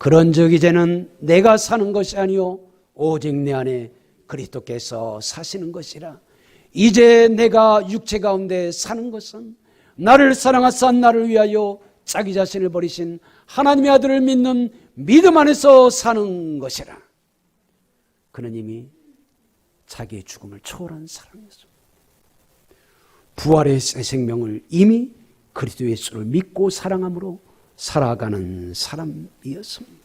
그런즉 이제는 내가 사는 것이 아니요 오직 내 안에 그리스도께서 사시는 것이라. 이제 내가 육체 가운데 사는 것은 나를 사랑하사 나를 위하여 자기 자신을 버리신 하나님의 아들을 믿는 믿음 안에서 사는 것이라. 그는 이미 자기의 죽음을 초월한 사람이었습니다. 부활의 새 생명을 이미 그리스도 예수를 믿고 사랑함으로 살아가는 사람이었습니다.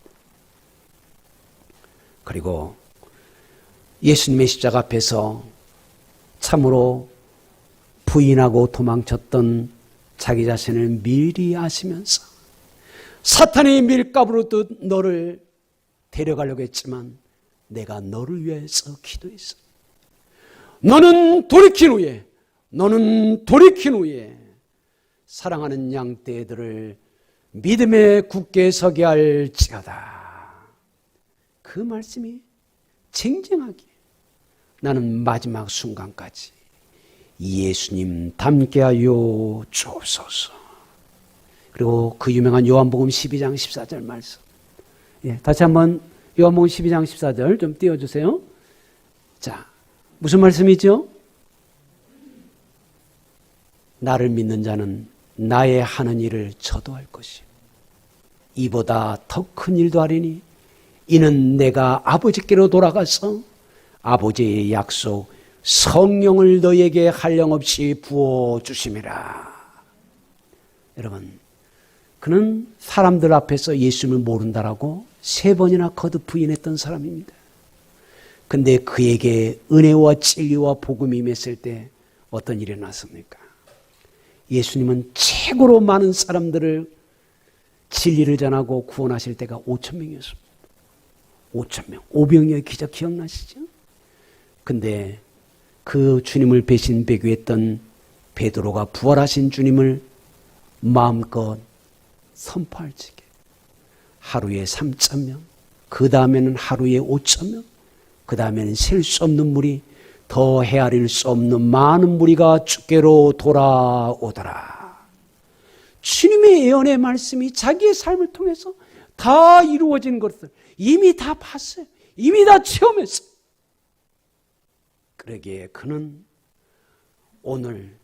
그리고 예수님의 십자가 앞에서 참으로 부인하고 도망쳤던 자기 자신을 미리 아시면서 사탄의 밀가부로 듯 너를 데려가려고 했지만 내가 너를 위해서 기도했어. 너는 돌이킨 후에 사랑하는 양떼들을 믿음에 굳게 서게 할지어다. 그 말씀이 쟁쟁하게 나는 마지막 순간까지 예수님 닮게 하여 주옵소서. 그리고 그 유명한 요한복음 12장 14절 말씀. 다시 한번 요한복음 12장 14절 좀 띄워주세요. 자, 무슨 말씀이죠? 나를 믿는 자는 나의 하는 일을 저도 할 것이 이보다 더 큰 일도 하리니 이는 내가 아버지께로 돌아가서 아버지의 약속 성령을 너에게 한량없이 부어주심이라. 여러분, 그는 사람들 앞에서 예수님을 모른다라고 3번이나 거듭 부인했던 사람입니다. 근데 그에게 은혜와 진리와 복음이 임했을 때 어떤 일이 났습니까? 예수님은 최고로 많은 사람들을 진리를 전하고 구원하실 때가 5,000명이었습니다. 5,000명. 오병이어의 기적 기억나시죠? 근데 그 주님을 배신배교했던 베드로가 부활하신 주님을 마음껏 선포할 적에 하루에 3,000명, 그 다음에는 하루에 5,000명, 그 다음에는 셀 수 없는 무리, 더 헤아릴 수 없는 많은 무리가 주께로 돌아오더라. 주님의 예언의 말씀이 자기의 삶을 통해서 다 이루어진 것을 이미 다 봤어요. 이미 다 체험했어요. 그러기에 그는 오늘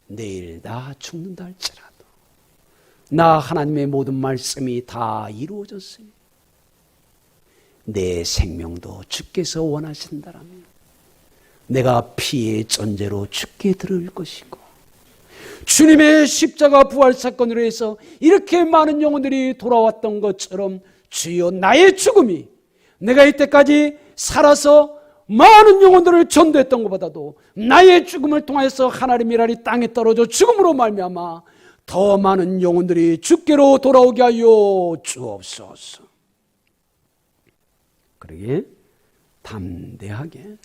내일 나 죽는다 할지라도 나 하나님의 모든 말씀이 다 이루어졌으니 내 생명도 주께서 원하신다라면 내가 피의 존재로 죽게 들을 것이고 주님의 십자가 부활 사건으로 해서 이렇게 많은 영혼들이 돌아왔던 것처럼 주여 나의 죽음이 내가 이때까지 살아서 많은 영혼들을 전도했던 것보다도 나의 죽음을 통해서 하나님의 날이 땅에 떨어져 죽음으로 말미암아 더 많은 영혼들이 주께로 돌아오게 하여 주옵소서. 그러기에 담대하게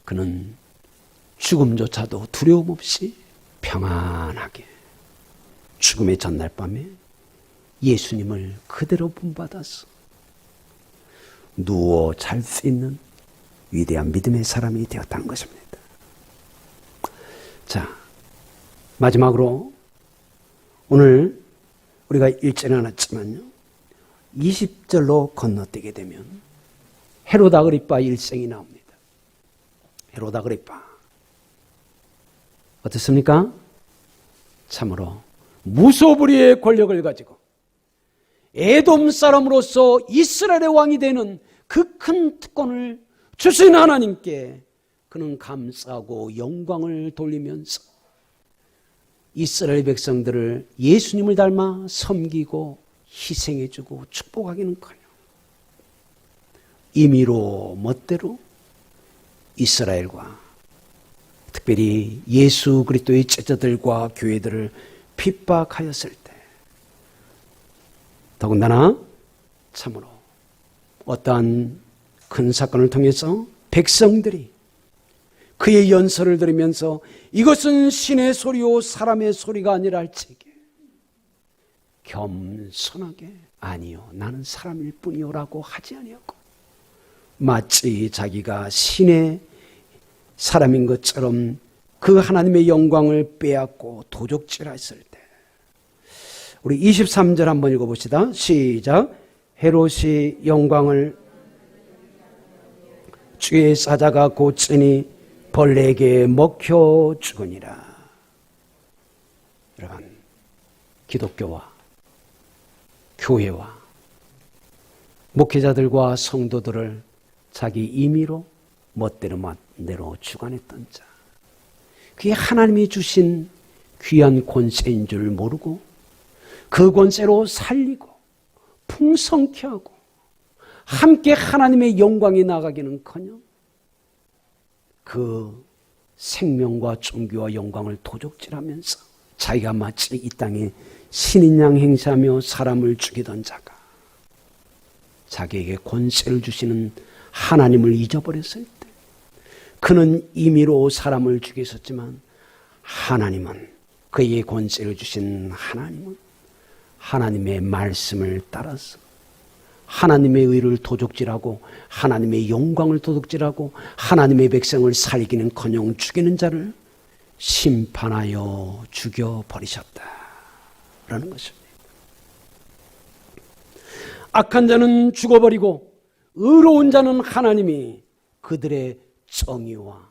그는 죽음조차도 두려움 없이 평안하게 죽음의 전날 밤에 예수님을 그대로 본받아서 누워 잘 수 있는 위대한 믿음의 사람이 되었다는 것입니다. 자, 마지막으로 오늘 우리가 1절에 나눴지만요, 20절로 건너뛰게 되면 헤롯 아그리빠 일생이 나옵니다. 헤롯 아그리빠 어떻습니까? 참으로 무소불위의 권력을 가지고 에돔 사람으로서 이스라엘의 왕이 되는 그 큰 특권을 주신 하나님께 그는 감사하고 영광을 돌리면서 이스라엘 백성들을 예수님을 닮아 섬기고 희생해주고 축복하기는커녕 임의로 멋대로 이스라엘과 특별히 예수 그리스도의 제자들과 교회들을 핍박하였을 때 더군다나 참으로 어떠한 큰 사건을 통해서 백성들이 그의 연설을 들으면서 이것은 신의 소리요 사람의 소리가 아니라 할지게 겸손하게 아니요 나는 사람일 뿐이요 라고 하지 아니었고 마치 자기가 신의 사람인 것처럼 그 하나님의 영광을 빼앗고 도적질했을 때 우리 23절 한번 읽어봅시다. 시작. 헤롯이 영광을 주의 사자가 고치니 벌레에게 먹혀 죽으니라. 여러분, 기독교와 교회와 목회자들과 성도들을 자기 임의로 멋대로 주관했던 자, 그게 하나님이 주신 귀한 권세인 줄 모르고 그 권세로 살리고 풍성케 하고 함께 하나님의 영광이 나가기는커녕 그 생명과 존귀와 영광을 도적질하면서 자기가 마치 이 땅에 신인 양 행세하며 사람을 죽이던 자가 자기에게 권세를 주시는 하나님을 잊어버렸을 때, 그는 임의로 사람을 죽였었지만 하나님은, 그에게 권세를 주신 하나님은 하나님의 말씀을 따라서 하나님의 의를 도적질하고 하나님의 영광을 도적질하고 하나님의 백성을 살기는커녕 죽이는 자를 심판하여 죽여버리셨다라는 것입니다. 악한 자는 죽어버리고 의로운 자는 하나님이 그들의 정의와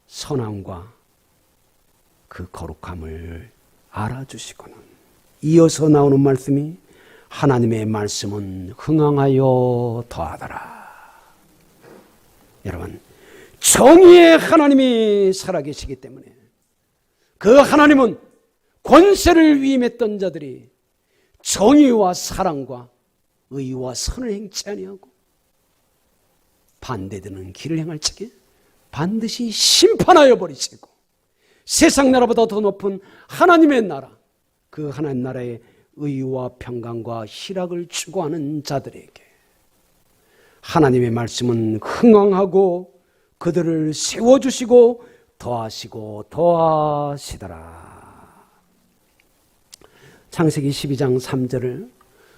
선함과 그 거룩함을 알아주시고는, 이어서 나오는 말씀이 하나님의 말씀은 흥황하여 더하더라. 여러분, 정의의 하나님이 살아계시기 때문에 그 하나님은 권세를 위임했던 자들이 정의와 사랑과 의와 선을 행치 아니하고 반대되는 길을 행할 적에 반드시 심판하여 버리시고, 세상 나라보다 더 높은 하나님의 나라, 그 하나님 나라의 의와 평강과 희락을 추구하는 자들에게 하나님의 말씀은 흥왕하고 그들을 세워주시고 더하시고 더하시더라. 창세기 12장 3절을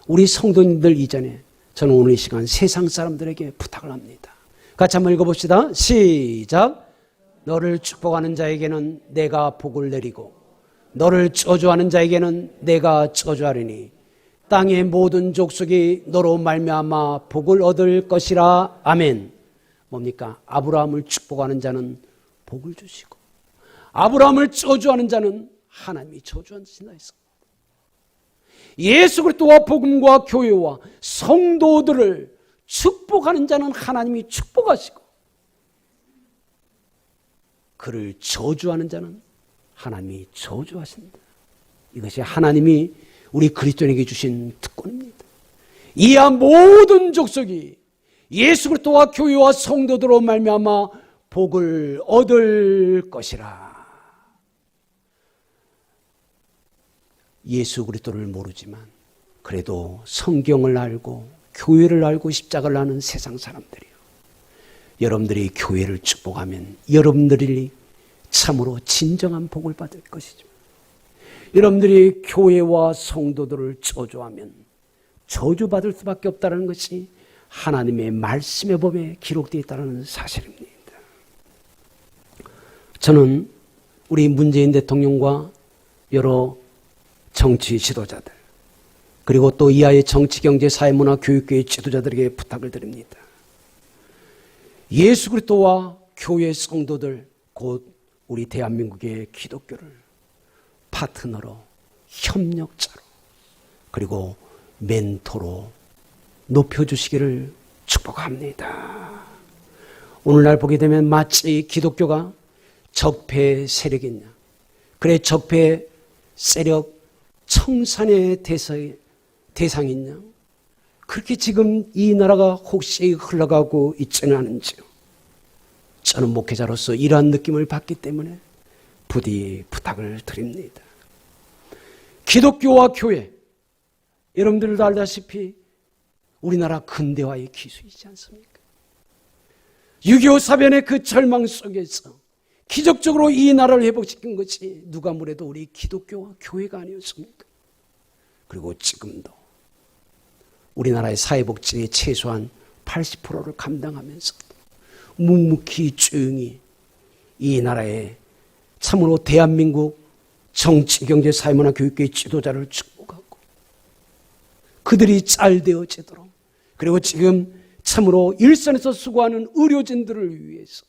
우리 성도님들 이전에 저는 오늘 이 시간 세상 사람들에게 부탁을 합니다. 같이 한번 읽어봅시다. 시작. 너를 축복하는 자에게는 내가 복을 내리고 너를 저주하는 자에게는 내가 저주하리니 땅의 모든 족속이 너로 말미암아 복을 얻을 것이라. 아멘. 뭡니까? 아브라함을 축복하는 자는 복을 주시고 아브라함을 저주하는 자는 하나님이 저주하신다 했습니다. 예수 그리스도와 복음과 교회와 성도들을 축복하는 자는 하나님이 축복하시고 그를 저주하는 자는 하나님이 저주하신다. 이것이 하나님이 우리 그리스도인에게 주신 특권입니다. 이야 모든 족속이 예수 그리스도와 교회와 성도들로 말미암아 복을 얻을 것이라. 예수 그리스도를 모르지만 그래도 성경을 알고 교회를 알고 십자가를 아는 세상 사람들이요, 여러분들이 교회를 축복하면 여러분들이 참으로 진정한 복을 받을 것이죠. 여러분들이 교회와 성도들을 저주하면 저주받을 수밖에 없다는 것이 하나님의 말씀의 법에 기록되어 있다는 사실입니다. 저는 우리 문재인 대통령과 여러 정치 지도자들, 그리고 또 이하의 정치, 경제, 사회, 문화, 교육계의 지도자들에게 부탁을 드립니다. 예수 그리스도와 교회 성도들, 곧 우리 대한민국의 기독교를 파트너로, 협력자로, 그리고 멘토로 높여주시기를 축복합니다. 오늘날 보게 되면 마치 기독교가 적폐 세력이냐, 그래 적폐 세력 청산의 대상이냐, 그렇게 지금 이 나라가 혹시 흘러가고 있지는 않은지요. 저는 목회자로서 이러한 느낌을 받기 때문에 부디 부탁을 드립니다. 기독교와 교회, 여러분들도 알다시피 우리나라 근대화의 기수이지 않습니까? 6.25 사변의 그 절망 속에서 기적적으로 이 나라를 회복시킨 것이 누가 뭐래도 우리 기독교와 교회가 아니었습니까? 그리고 지금도 우리나라의 사회복지의 최소한 80%를 감당하면서 묵묵히 조용히 이 나라의 참으로 대한민국 정치, 경제, 사회문화, 교육계의 지도자를 축복하고 그들이 잘 되어지도록, 그리고 지금 참으로 일선에서 수고하는 의료진들을 위해서,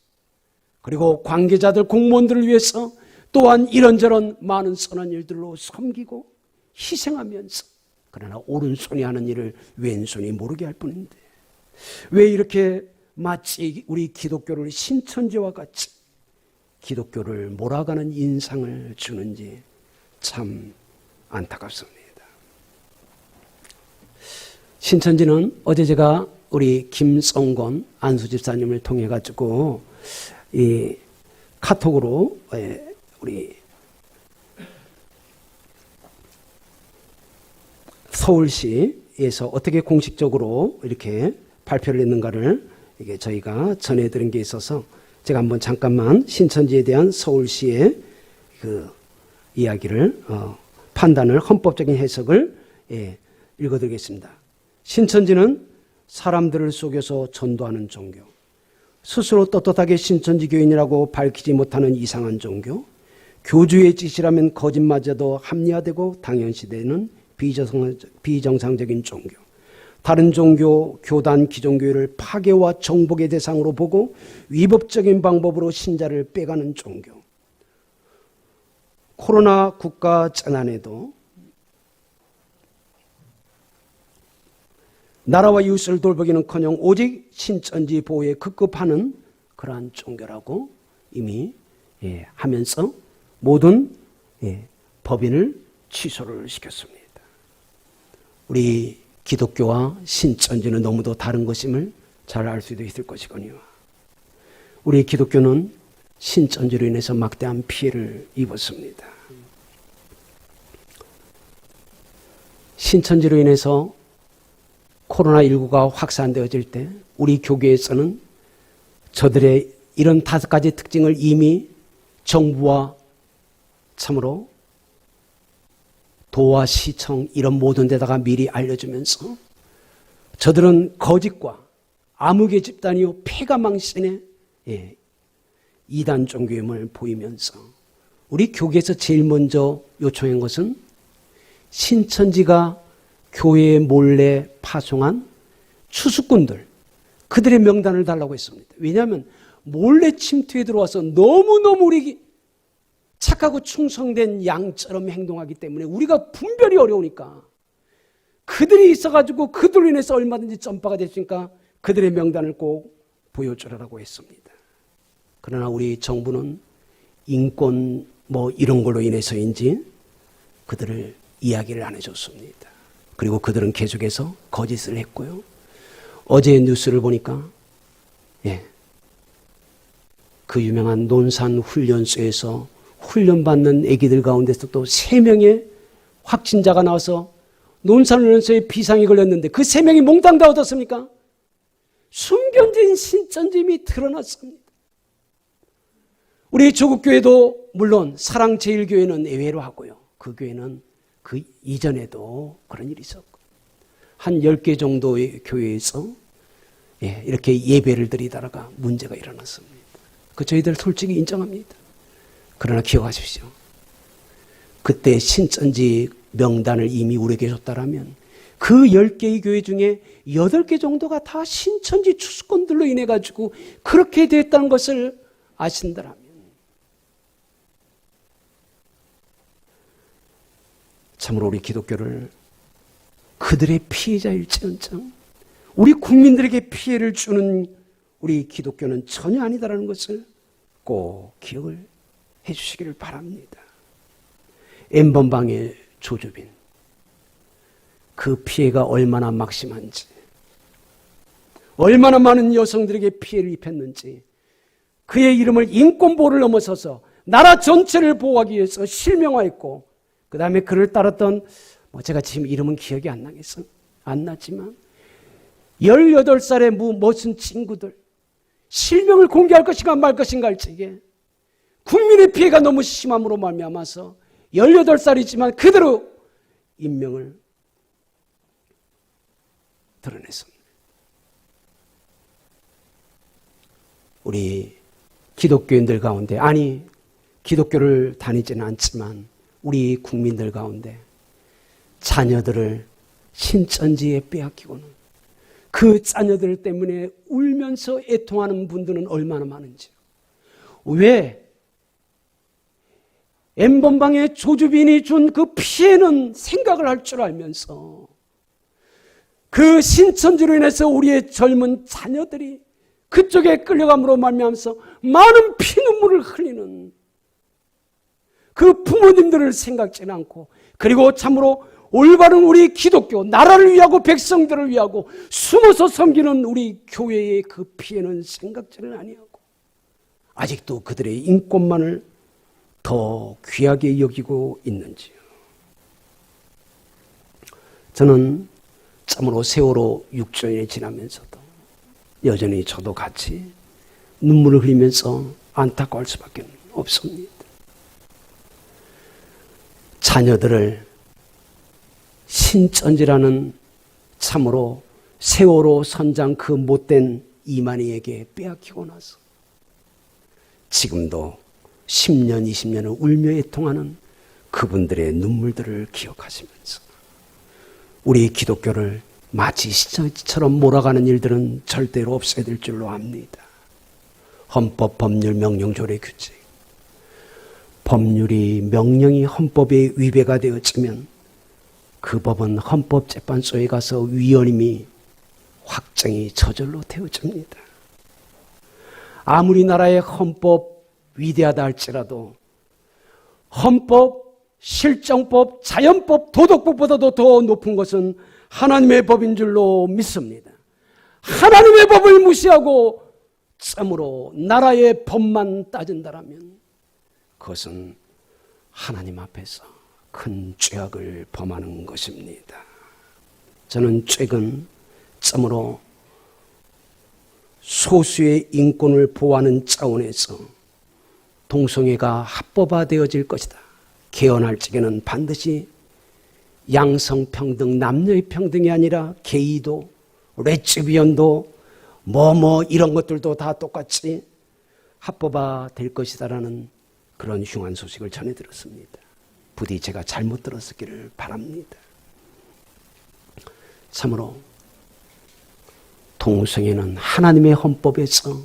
그리고 관계자들, 공무원들을 위해서 또한 이런저런 많은 선한 일들로 섬기고 희생하면서, 그러나 오른손이 하는 일을 왼손이 모르게 할 뿐인데 왜 이렇게 마치 우리 기독교를 신천지와 같이 기독교를 몰아가는 인상을 주는지 참 안타깝습니다. 신천지는 어제 제가 우리 김성건 안수 집사님을 통해 가지고 이 카톡으로 우리 서울시에서 어떻게 공식적으로 이렇게 발표를 했는가를 이게 저희가 전해드린 게 있어서 제가 한번 잠깐만 신천지에 대한 서울시의 그 이야기를 판단을, 헌법적인 해석을 읽어드리겠습니다. 신천지는 사람들을 속여서 전도하는 종교, 스스로 떳떳하게 신천지 교인이라고 밝히지 못하는 이상한 종교, 교주의 짓이라면 거짓마저도 합리화되고 당연시되는 비정상적인 종교, 다른 종교, 교단, 기존교회를 파괴와 정복의 대상으로 보고 위법적인 방법으로 신자를 빼가는 종교, 코로나 국가 재난에도 나라와 이웃을 돌보기는커녕 오직 신천지 보호에 급급하는 그러한 종교라고 이미 하면서 모든 법인을 취소를 시켰습니다. 우리 기독교와 신천지는 너무도 다른 것임을 잘 알 수도 있을 것이거니와, 우리 기독교는 신천지로 인해서 막대한 피해를 입었습니다. 신천지로 인해서 코로나19가 확산되어질 때 우리 교계에서는 저들의 이런 5가지 특징을 이미 정부와 참으로 도와 시청 이런 모든 데다가 미리 알려주면서 저들은 거짓과 암흑의 집단이요 폐가망신의 이단 종교임을 보이면서 우리 교계에서 제일 먼저 요청한 것은 신천지가 교회에 몰래 파송한 추수꾼들, 그들의 명단을 달라고 했습니다. 왜냐하면 몰래 침투에 들어와서 너무너무 우리 착하고 충성된 양처럼 행동하기 때문에 우리가 분별이 어려우니까 그들이 있어가지고 그들로 인해서 얼마든지 전파가 됐으니까 그들의 명단을 꼭 보여주라고 했습니다. 그러나 우리 정부는 인권 이런 걸로 인해서인지 그들을 이야기를 안 해줬습니다. 그리고 그들은 계속해서 거짓을 했고요. 어제 뉴스를 보니까 그 유명한 논산 훈련소에서 훈련받는 애기들 가운데서 또 3명의 확진자가 나와서 논산 훈련소에 비상이 걸렸는데 그 3명이 몽땅 다 얻었습니까? 숨겨진 신천지임이 드러났습니다. 우리 조국교회도 물론 사랑제일교회는 예외로 하고요. 그 교회는 그 이전에도 그런 일이 있었고 한 10개 정도의 교회에서 이렇게 예배를 드리다가 문제가 일어났습니다. 그 저희들 솔직히 인정합니다. 그러나 기억하십시오. 그때 신천지 명단을 이미 우리에게 줬다라면 그 10개의 교회 중에 8개 정도가 다 신천지 추수꾼들로 인해 가지고 그렇게 됐다는 것을 아신다라면 참으로 우리 기독교를 그들의 피해자일지언정 우리 국민들에게 피해를 주는 우리 기독교는 전혀 아니다라는 것을 꼭 기억을 해 주시기를 바랍니다. N번방의 조주빈, 그 피해가 얼마나 막심한지, 얼마나 많은 여성들에게 피해를 입혔는지, 그의 이름을 인권보호를 넘어서서 나라 전체를 보호하기 위해서 실명화했고, 그 다음에 그를 따랐던 제가 지금 이름은 기억이 안 나지만 18살의 멋진 친구들, 실명을 공개할 것인가 말 것인가 할 적에 국민의 피해가 너무 심함으로 말미암아서 18살이지만 그대로 인명을 드러냈습니다. 우리 기독교인들 가운데, 아니 기독교를 다니지는 않지만 우리 국민들 가운데 자녀들을 신천지에 빼앗기고는 그 자녀들 때문에 울면서 애통하는 분들은 얼마나 많은지. 왜? N번방의 조주빈이 준 그 피해는 생각을 할 줄 알면서 그 신천지로 인해서 우리의 젊은 자녀들이 그쪽에 끌려감으로 말미암아서 많은 피눈물을 흘리는 그 부모님들을 생각지는 않고, 그리고 참으로 올바른 우리 기독교, 나라를 위하고 백성들을 위하고 숨어서 섬기는 우리 교회의 그 피해는 생각지는 아니하고 아직도 그들의 인권만을 더 귀하게 여기고 있는지요. 저는 참으로 세월호 6주년이 지나면서도 여전히 저도 같이 눈물을 흘리면서 안타까울 수밖에 없습니다. 자녀들을 신천지라는 참으로 세월호 선장 그 못된 이만희에게 빼앗기고 나서 지금도 10년, 20년을 울며 애통하는 그분들의 눈물들을 기억하시면서 우리 기독교를 마치 시장처럼 몰아가는 일들은 절대로 없어야 될 줄로 압니다. 헌법, 법률, 명령, 조례, 규칙. 법률이, 명령이 헌법에 위배가 되어지면 그 법은 헌법재판소에 가서 위헌임이 확정이 저절로 되어집니다. 아무리 나라의 헌법 위대하다 할지라도 헌법, 실정법, 자연법, 도덕법보다도 더 높은 것은 하나님의 법인 줄로 믿습니다. 하나님의 법을 무시하고 참으로 나라의 법만 따진다라면 그것은 하나님 앞에서 큰 죄악을 범하는 것입니다. 저는 최근 참으로 소수의 인권을 보호하는 차원에서 동성애가 합법화되어질 것이다. 개헌할 적에는 반드시 양성평등, 남녀의 평등이 아니라 게이도, 레즈비언도 이런 것들도 다 똑같이 합법화될 것이다라는 그런 흉한 소식을 전해들었습니다. 부디 제가 잘못 들었기를 바랍니다. 참으로 동성애는 하나님의 헌법에서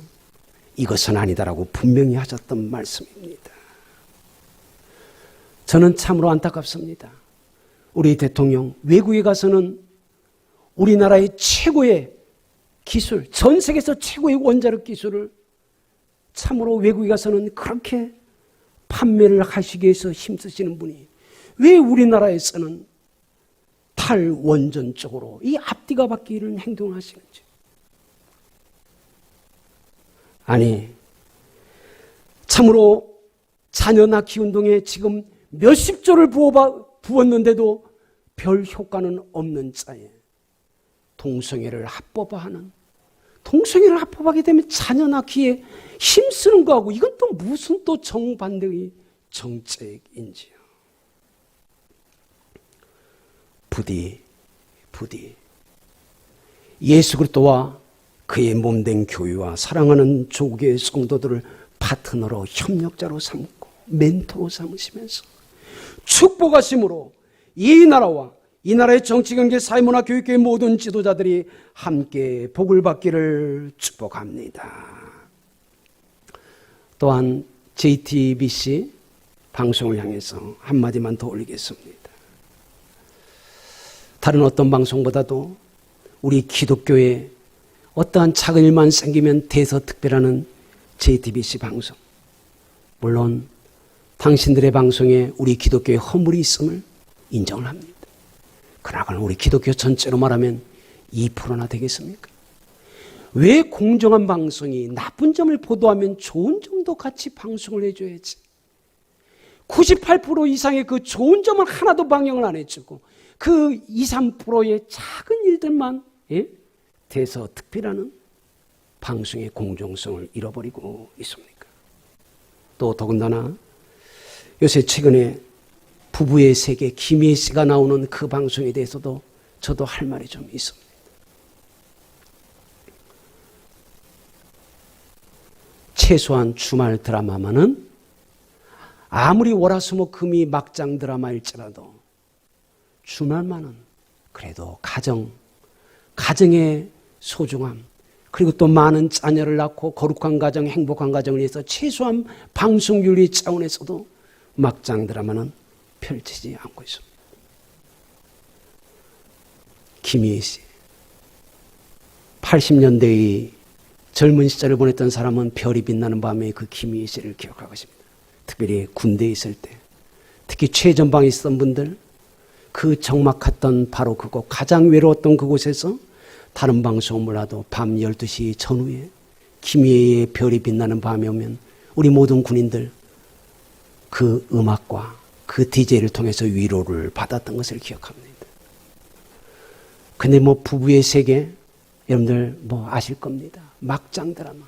이것은 아니다라고 분명히 하셨던 말씀입니다. 저는 참으로 안타깝습니다. 우리 대통령 외국에 가서는 우리나라의 최고의 기술, 전 세계에서 최고의 원자력 기술을 참으로 외국에 가서는 그렇게 판매를 하시기 위해서 힘쓰시는 분이 왜 우리나라에서는 탈원전적으로 이 앞뒤가 바뀌는 행동을 하시는지. 아니, 참으로 자녀 낳기 운동에 지금 몇십 조를 부었는데도 별 효과는 없는 짜에 동성애를 합법화하는, 동성애를 합법하게 되면 자녀 낳기에 힘쓰는 거하고 이건 또 무슨 또 정반대의 정책인지요. 부디 예수 그리스도와 그의 몸된 교회와 사랑하는 조국의 성도들을 파트너로 협력자로 삼고 멘토로 삼으시면서 축복하심으로 이 나라와 이 나라의 정치, 경제, 사회문화, 교육계의 모든 지도자들이 함께 복을 받기를 축복합니다. 또한 JTBC 방송을 향해서 한마디만 더 올리겠습니다. 다른 어떤 방송보다도 우리 기독교에 어떠한 작은 일만 생기면 대서특별하는 JTBC 방송, 물론 당신들의 방송에 우리 기독교의 허물이 있음을 인정을 합니다. 그러나 우리 기독교 전체로 말하면 2%나 되겠습니까? 왜 공정한 방송이 나쁜 점을 보도하면 좋은 점도 같이 방송을 해줘야지. 98% 이상의 그 좋은 점을 하나도 방영을 안 해주고 그 2, 3%의 작은 일들만 대서특필하는 방송의 공정성을 잃어버리고 있습니까? 또 더군다나 요새 최근에 부부의 세계 김희애 씨가 나오는 그 방송에 대해서도 저도 할 말이 좀 있습니다. 최소한 주말 드라마만은 아무리 월화수목금이 막장 드라마일지라도 주말만은 그래도 가정의 소중함, 그리고 또 많은 자녀를 낳고 거룩한 가정, 행복한 가정을 위해서 최소한 방송윤리 차원에서도 막장 드라마는 펼치지 않고 있습니다. 김희애 씨, 80년대의 젊은 시절을 보냈던 사람은 별이 빛나는 밤에 그 김희애 씨를 기억하고 있습니다. 특별히 군대에 있을 때, 특히 최전방에 있었던 분들, 그 적막했던 바로 그곳, 가장 외로웠던 그곳에서 다른 방송을 몰라도 밤 12시 전후에 김희애의 별이 빛나는 밤이 오면 우리 모든 군인들 그 음악과 그 DJ를 통해서 위로를 받았던 것을 기억합니다. 근데 부부의 세계, 여러분들 아실 겁니다. 막장 드라마.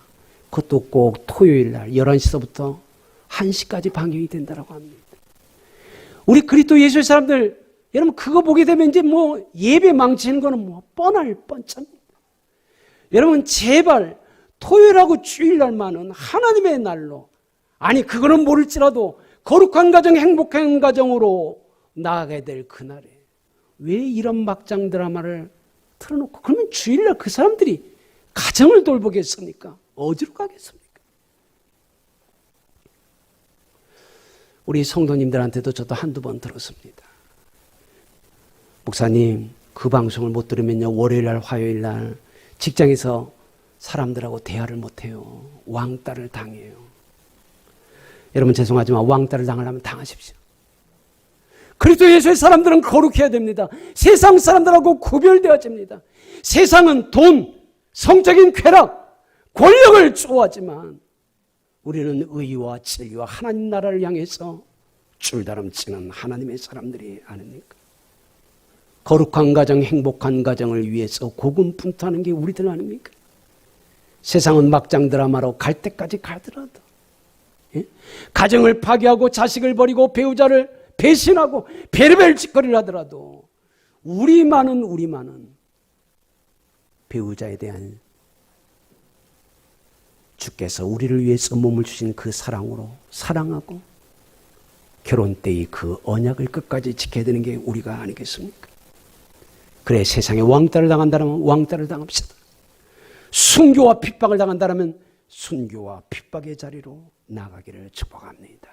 그것도 꼭 토요일 날 11시서부터 1시까지 방영이 된다고 합니다. 우리 그리스도 예수의 사람들, 여러분 그거 보게 되면 이제 예배 망치는 거는 뻔할 뻔합니다. 여러분 제발 토요일하고 주일날만은 하나님의 날로, 아니 그거는 모를지라도 거룩한 가정, 행복한 가정으로 나아가야 될 그날에 왜 이런 막장 드라마를 틀어놓고, 그러면 주일날 그 사람들이 가정을 돌보겠습니까? 어디로 가겠습니까? 우리 성도님들한테도 저도 한두 번 들었습니다. 목사님, 그 방송을 못 들으면요, 월요일날, 화요일날 직장에서 사람들하고 대화를 못해요. 왕따를 당해요. 여러분 죄송하지만 왕따를 당하려면 당하십시오. 그리스도 예수의 사람들은 거룩해야 됩니다. 세상 사람들하고 구별되어집니다. 세상은 돈, 성적인 쾌락, 권력을 좋아하지만 우리는 의와 진리와 하나님 나라를 향해서 줄다름치는 하나님의 사람들이 아닙니까? 거룩한 가정, 행복한 가정을 위해서 고군분투하는 게 우리들 아닙니까? 세상은 막장 드라마로 갈 때까지 가더라도, 예? 가정을 파괴하고 자식을 버리고 배우자를 배신하고 별의별 짓거리를 하더라도 우리만은 배우자에 대한 주께서 우리를 위해서 몸을 주신 그 사랑으로 사랑하고 결혼 때의 그 언약을 끝까지 지켜야 되는 게 우리가 아니겠습니까? 그래, 세상에 왕따를 당한다면 왕따를 당합시다. 순교와 핍박을 당한다면 순교와 핍박의 자리로 나가기를 축복합니다.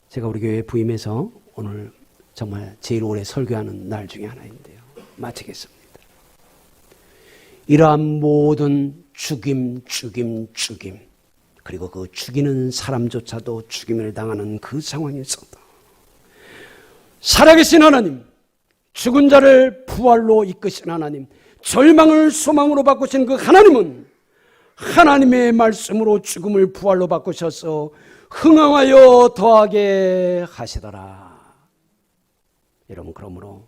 제가 우리 교회 부임해서 오늘 정말 제일 오래 설교하는 날 중에 하나인데요. 마치겠습니다. 이러한 모든 죽임, 그리고 그 죽이는 사람조차도 죽임을 당하는 그 상황에서도 살아계신 하나님, 죽은 자를 부활로 이끄신 하나님, 절망을 소망으로 바꾸신 그 하나님은 하나님의 말씀으로 죽음을 부활로 바꾸셔서 흥황하여 더하게 하시더라. 여러분, 그러므로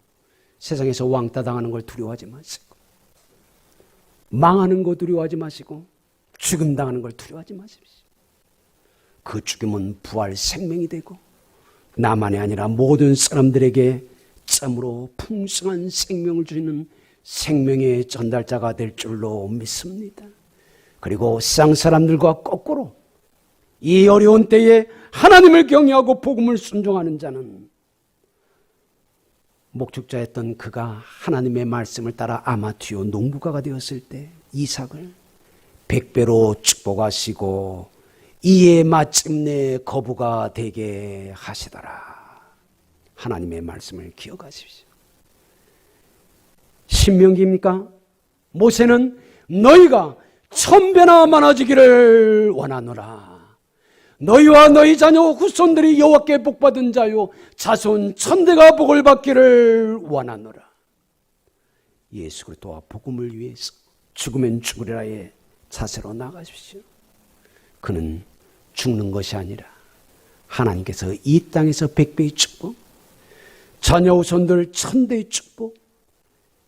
세상에서 왕따 당하는 걸 두려워하지 마시고, 망하는 거 두려워하지 마시고, 죽음 당하는 걸 두려워하지 마십시오. 그 죽음은 부활 생명이 되고 나만이 아니라 모든 사람들에게 참으로 풍성한 생명을 주는 생명의 전달자가 될 줄로 믿습니다. 그리고 세상 사람들과 거꾸로 이 어려운 때에 하나님을 경외하고 복음을 순종하는 자는 목축자였던 그가 하나님의 말씀을 따라 아마티오 농부가가 되었을 때 이삭을 100배로 축복하시고 이에 마침내 거부가 되게 하시더라. 하나님의 말씀을 기억하십시오. 신명기입니까? 모세는 너희가 1000배나 많아지기를 원하노라. 너희와 너희 자녀 후손들이 여호와께 복받은 자요 자손 1000대가 복을 받기를 원하노라. 예수 그리스도와 복음을 위해서 죽으면 죽으리라의 자세로 나가십시오. 그는 죽는 것이 아니라 하나님께서 이 땅에서 100배의 축복, 자녀 후손들 1000대의 축복,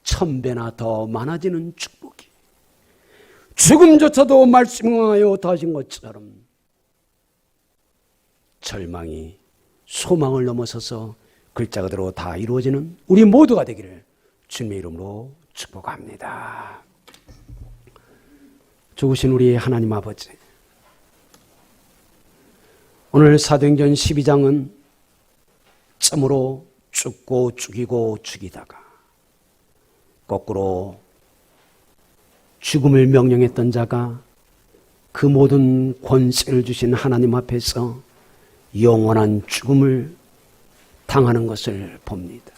1000배나 더 많아지는 축복이 죽음조차도 말씀하여 더하신 것처럼 절망이 소망을 넘어서서 글자 그대로 다 이루어지는 우리 모두가 되기를 주님의 이름으로 축복합니다. 좋으신 우리 하나님 아버지, 오늘 사도행전 12장은 짬으로 죽고 죽이고 죽이다가 거꾸로 죽음을 명령했던 자가 그 모든 권세를 주신 하나님 앞에서 영원한 죽음을 당하는 것을 봅니다.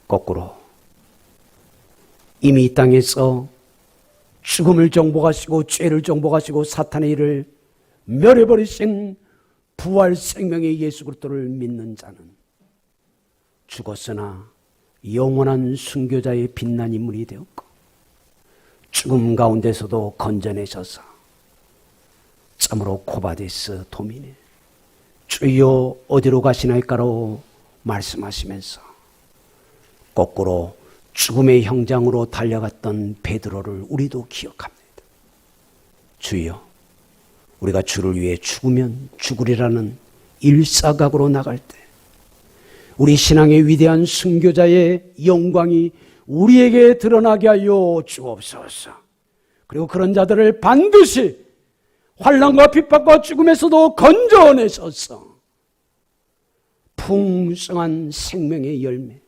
거꾸로 이미 이 땅에서 죽음을 정복하시고 죄를 정복하시고 사탄의 일을 멸해버리신 부활 생명의 예수 그리스도를 믿는 자는 죽었으나 영원한 순교자의 빛난 인물이 되었고 죽음 가운데서도 건져내셔서 참으로 코바데스 도미네 주여 어디로 가시나이까로 말씀하시면서 거꾸로 죽음의 형장으로 달려갔던 베드로를 우리도 기억합니다. 주여, 우리가 주를 위해 죽으면 죽으리라는 일사각오로 나갈 때 우리 신앙의 위대한 순교자의 영광이 우리에게 드러나게 하여 주옵소서. 그리고 그런 자들을 반드시 환난과 핍박과 죽음에서도 건져내셔서 풍성한 생명의 열매,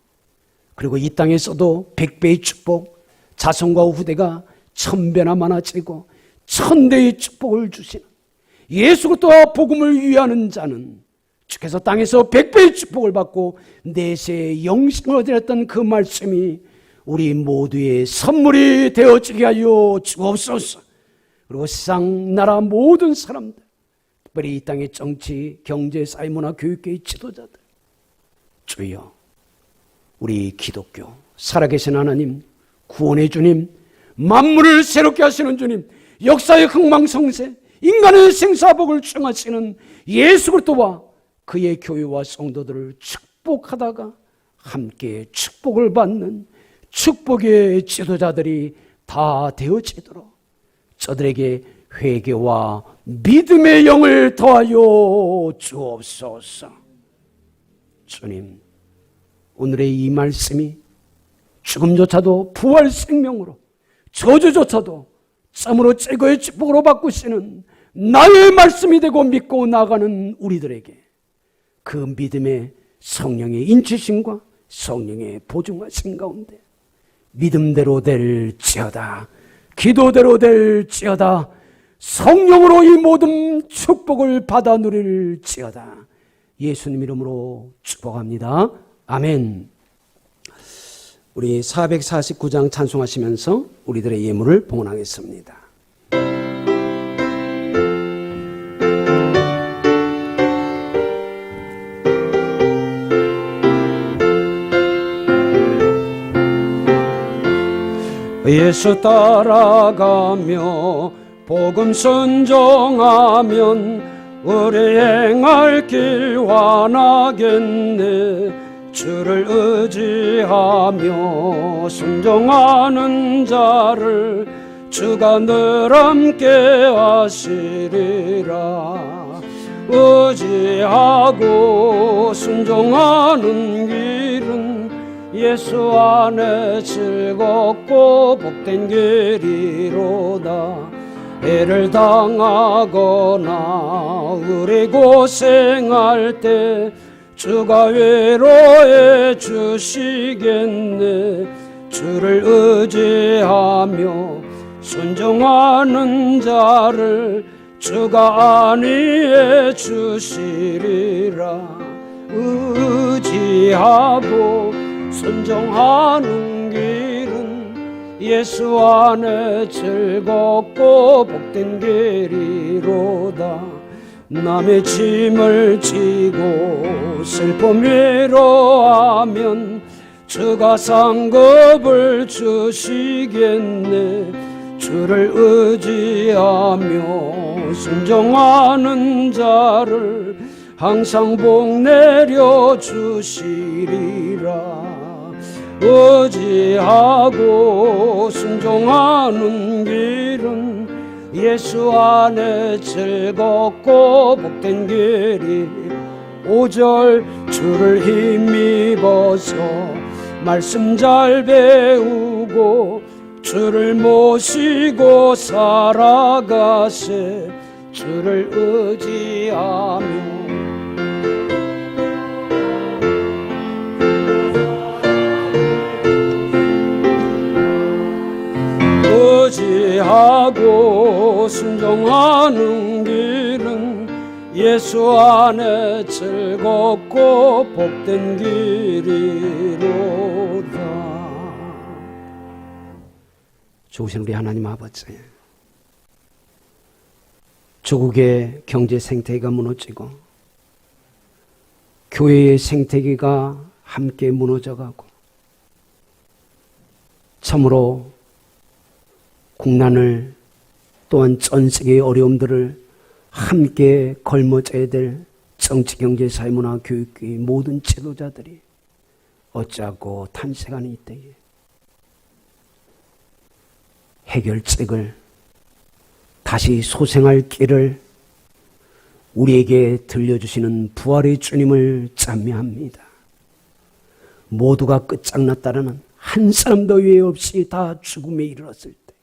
그리고 이 땅에서도 100배의 축복, 자손과 후대가 1000배나 많아지고 1000대의 축복을 주시는 예수 그리스도와 복음을 위하는 자는 주께서 땅에서 100배의 축복을 받고 내세의 영생을 얻으렸던 그 말씀이 우리 모두의 선물이 되어지게 하여 주옵소서. 그리고 세상 나라 모든 사람들, 특별히 이 땅의 정치, 경제, 사회, 문화, 교육계의 지도자들, 주여, 우리 기독교 살아계신 하나님, 구원의 주님, 만물을 새롭게 하시는 주님, 역사의 흥망성쇠, 인간의 생사복을 충하시는 예수 그리스도와 그의 교회와 성도들을 축복하다가 함께 축복을 받는 축복의 지도자들이 다 되어지도록 저들에게 회개와 믿음의 영을 더하여 주옵소서. 주님, 오늘의 이 말씀이 죽음조차도 부활 생명으로, 저주조차도 쌈으로 제거의 축복으로 바꾸시는 나의 말씀이 되고 믿고 나가는 우리들에게 그 믿음의 성령의 인치심과 성령의 보증하심 가운데 믿음대로 될지어다, 기도대로 될지어다, 성령으로 이 모든 축복을 받아 누릴지어다. 예수님 이름으로 축복합니다. 아멘. 우리 449장 찬송하시면서 우리들의 예물을 봉헌하겠습니다. 예수 따라가며 복음 순종하면 우리 행할 길 환하겠네. 주를 의지하며 순종하는 자를 주가 늘 함께 하시리라. 의지하고 순종하는 길은 예수 안에 즐겁고 복된 길이로다. 애를 당하거나 의리 고생할 때 주가 위로해 주시겠네. 주를 의지하며 순종하는 자를 주가 안위해 주시리라. 의지하고 순종하는 길은 예수 안에 즐겁고 복된 길이로다. 남의 짐을 지고 슬픔 위로하면 주가 상급을 주시겠네. 주를 의지하며 순종하는 자를 항상 복 내려 주시리라. 의지하고 순종하는 길은 예수 안에 즐겁고 복된 길이. 5절 주를 힘입어서 말씀 잘 배우고 주를 모시고 살아가세. 주를 의지하며 의지하고 순종하는 길은 예수 안에 즐겁고 복된 길이로다. 좋으신 우리 하나님 아버지, 조국의 경제 생태계가 무너지고 교회의 생태계가 함께 무너져가고 참으로 국난을 또한 전 세계의 어려움들을 함께 걸머져야 될 정치, 경제, 사회, 문화, 교육의 모든 지도자들이 어찌하고 탄식하는 이때에 해결책을 다시 소생할 길을 우리에게 들려주시는 부활의 주님을 찬미합니다. 모두가 끝장났다라는 한 사람도 외에 없이 다 죽음에 이르렀을 때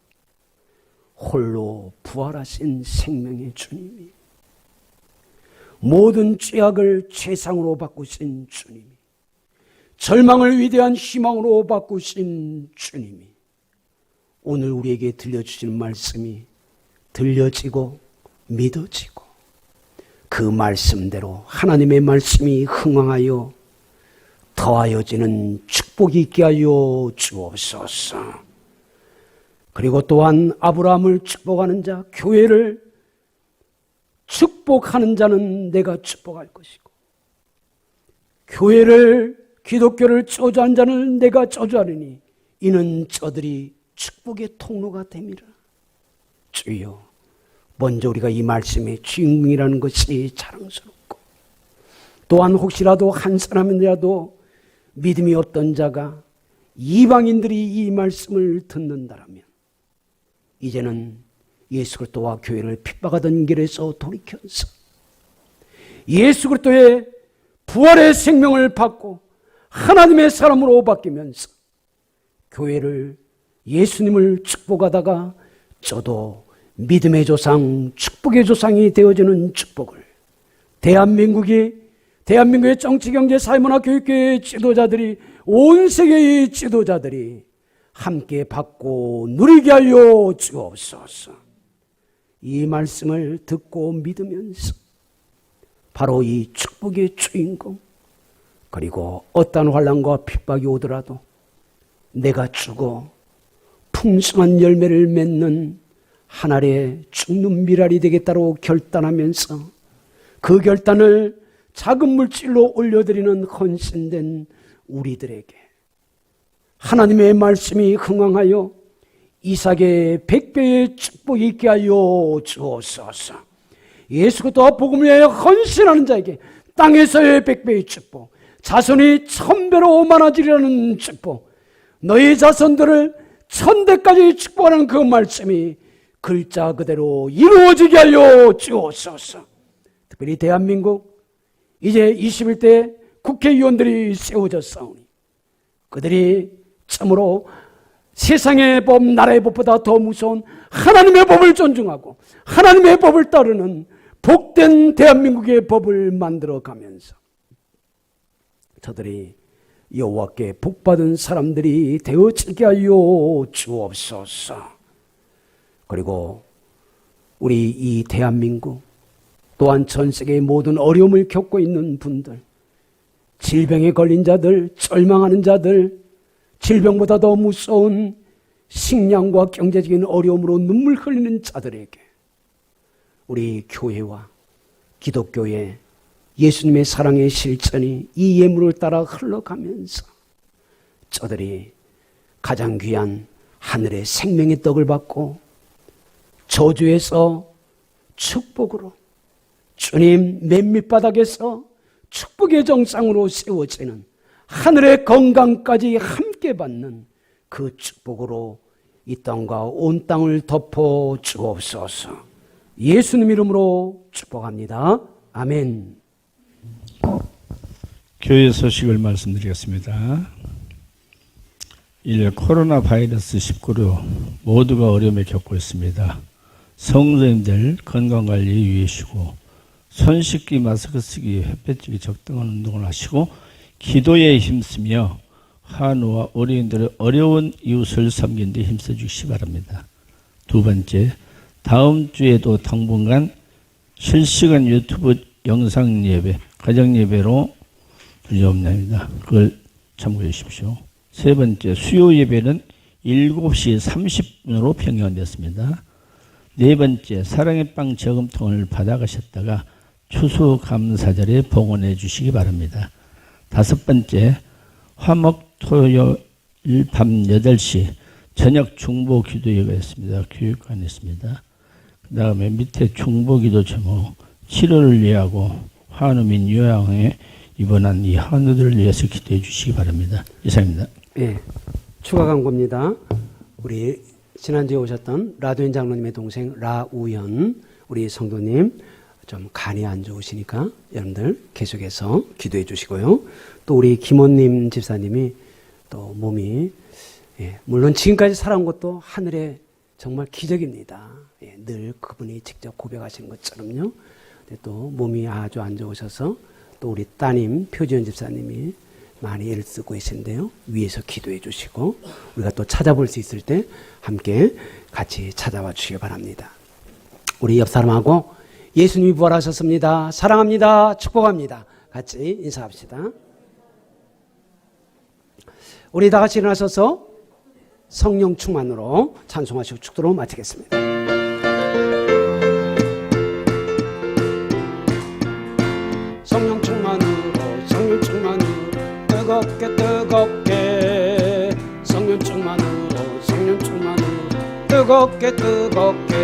홀로 부활하신 생명의 주님이, 모든 죄악을 최상으로 바꾸신 주님이, 절망을 위대한 희망으로 바꾸신 주님이 오늘 우리에게 들려주시는 말씀이 들려지고 믿어지고 그 말씀대로 하나님의 말씀이 흥황하여 더하여지는 축복이 있게 하여 주옵소서. 그리고 또한 아브라함을 축복하는 자, 교회를 축복하는 자는 내가 축복할 것이고 교회를, 기독교를 저주한 자는 내가 저주하리니 이는 저들이 축복의 통로가 됨이라. 주여, 먼저 우리가 이 말씀의 주인공이라는 것이 자랑스럽고 또한 혹시라도 한 사람이라도 믿음이 없던 자가 이방인들이 이 말씀을 듣는다라면 이제는 예수 그리스도와 교회를 핍박하던 길에서 돌이켜서 예수 그리스도의 부활의 생명을 받고 하나님의 사람으로 바뀌면서 교회를, 예수님을 축복하다가 저도 믿음의 조상, 축복의 조상이 되어지는 축복을 대한민국의 정치, 경제, 사회, 문화, 교육계의 지도자들이, 온 세계의 지도자들이 함께 받고 누리게 하여 주옵소서. 이 말씀을 듣고 믿으면서 바로 이 축복의 주인공, 그리고 어떠한 환난과 핍박이 오더라도 내가 죽어 풍성한 열매를 맺는 하늘의 죽는 미랄이 되겠다고 결단하면서 그 결단을 작은 물질로 올려드리는 헌신된 우리들에게 하나님의 말씀이 흥황하여 이삭의 100배의 축복이 있게 하여 주옵소서. 예수 그리스도와 복음을 위하여 헌신하는 자에게 땅에서의 100배의 축복, 자손이 1000배로 많아지리라는 축복, 너희 자손들을 1000대까지 축복하는 그 말씀이 글자 그대로 이루어지게 하여 주옵소서. 특별히 대한민국 이제 21대 국회의원들이 세워졌사오니 그들이 참으로 세상의 법, 나라의 법보다 더 무서운 하나님의 법을 존중하고 하나님의 법을 따르는 복된 대한민국의 법을 만들어가면서 저들이 여호와께 복받은 사람들이 되어지게 하여 주옵소서. 그리고 우리 이 대한민국 또한 전 세계의 모든 어려움을 겪고 있는 분들, 질병에 걸린 자들, 절망하는 자들, 질병보다 더 무서운 식량과 경제적인 어려움으로 눈물 흘리는 자들에게 우리 교회와 기독교의 예수님의 사랑의 실천이 이 예물을 따라 흘러가면서 저들이 가장 귀한 하늘의 생명의 떡을 받고 저주에서 축복으로, 주님 맨밑바닥에서 축복의 정상으로 세워지는 하늘의 건강까지 함께 받는 그 축복으로 이 땅과 온 땅을 덮어 주옵소서. 예수님 이름으로 축복합니다. 아멘. 교회 소식을 말씀드리겠습니다. 코로나 바이러스 19로 모두가 어려움을 겪고 있습니다. 성도님들 건강관리 유의하시고 손 씻기, 마스크 쓰기, 햇볕 쬐기 적당한 운동을 하시고 기도에 힘쓰며 한우와 어린이들의 어려운 이웃을 섬기는 데 힘써 주시기 바랍니다. 두 번째, 다음 주에도 당분간 실시간 유튜브 영상 예배, 가정 예배로 주저옵납니다. 그걸 참고해 주십시오. 세 번째, 수요 예배는 7시 30분으로 변경됐습니다. 네 번째, 사랑의 빵 저금통을 받아가셨다가 추수감사절에 봉헌해 주시기 바랍니다. 다섯 번째, 화목 토요일 밤 8시 저녁 중보 기도회가 있습니다. 교육관에 있습니다. 그 다음에 밑에 중보 기도 제목, 치료를 위하고 한우 및 요양에 입원한 이 한우들을 위해서 기도해 주시기 바랍니다. 이상입니다. 예, 추가 광고입니다. 우리 지난주에 오셨던 라도인 장로님의 동생 라우연 우리 성도님 좀 간이 안 좋으시니까 여러분들 계속해서 기도해 주시고요. 또 우리 김원님 집사님이 또 몸이 물론 지금까지 살아온 것도 하늘의 정말 기적입니다. 늘 그분이 직접 고백하시는 것처럼요. 근데 또 몸이 아주 안 좋으셔서 또 우리 따님 표지연 집사님이 많이 애를 쓰고 계신데요. 위에서 기도해 주시고 우리가 또 찾아볼 수 있을 때 함께 같이 찾아와 주시기 바랍니다. 우리 옆 사람하고 예수님이 부활하셨습니다. 사랑합니다. 축복합니다. 같이 인사합시다. 우리 다 같이 일어나셔서 성령 충만으로 찬송하시고 축도로 마치겠습니다. 성령 충만으로 성령 충만으로 뜨겁게 뜨겁게 성령 충만으로 성령 충만으로 뜨겁게 뜨겁게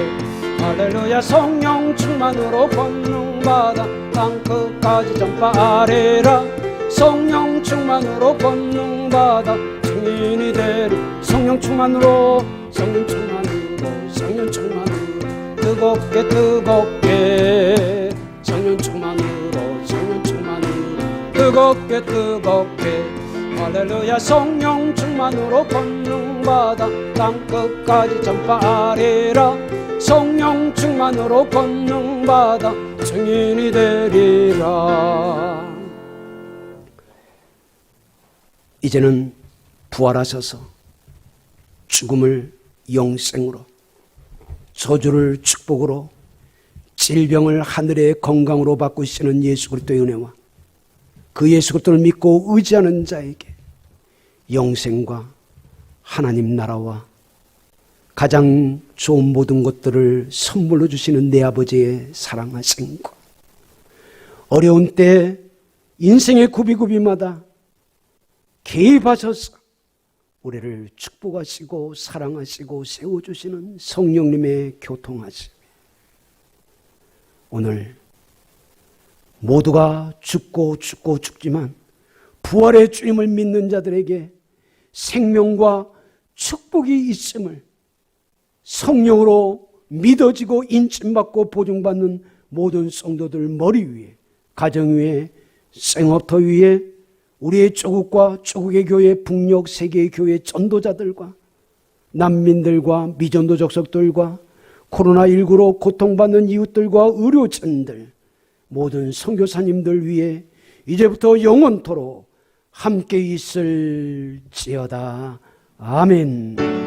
할렐루야. 성령 충만으로 권능받아 땅끝까지 전파하리라. 성령 충만으로 권능받아 증인이 되리. 성령 충만으로 성령 충만으로 성령 충만으로 뜨겁게 뜨겁게 성령 충만으로 성령 충만으로 뜨겁게 뜨겁게 할렐루야. 성령 충만으로 권능받아 땅끝까지 전파하리라. 성령 충만으로 권능받아 증인이 되리라. 이제는 부활하셔서 죽음을 영생으로, 저주를 축복으로, 질병을 하늘의 건강으로 바꾸시는 예수 그리스도의 은혜와 그 예수 그리스도를 믿고 의지하는 자에게 영생과 하나님 나라와 가장 좋은 모든 것들을 선물로 주시는 내 아버지의 사랑하심과 어려운 때 인생의 구비구비마다 개입하셔서 우리를 축복하시고 사랑하시고 세워주시는 성령님의 교통하심, 오늘 모두가 죽고 죽지만 부활의 주님을 믿는 자들에게 생명과 축복이 있음을 성령으로 믿어지고 인침받고 보증받는 모든 성도들 머리 위에, 가정 위에, 생업터 위에, 우리의 조국과 조국의 교회, 북녘 세계의 교회 전도자들과 난민들과 미전도 족속들과 코로나19로 고통받는 이웃들과 의료진들, 모든 선교사님들 위해 이제부터 영원토록 함께 있을지어다. 아멘.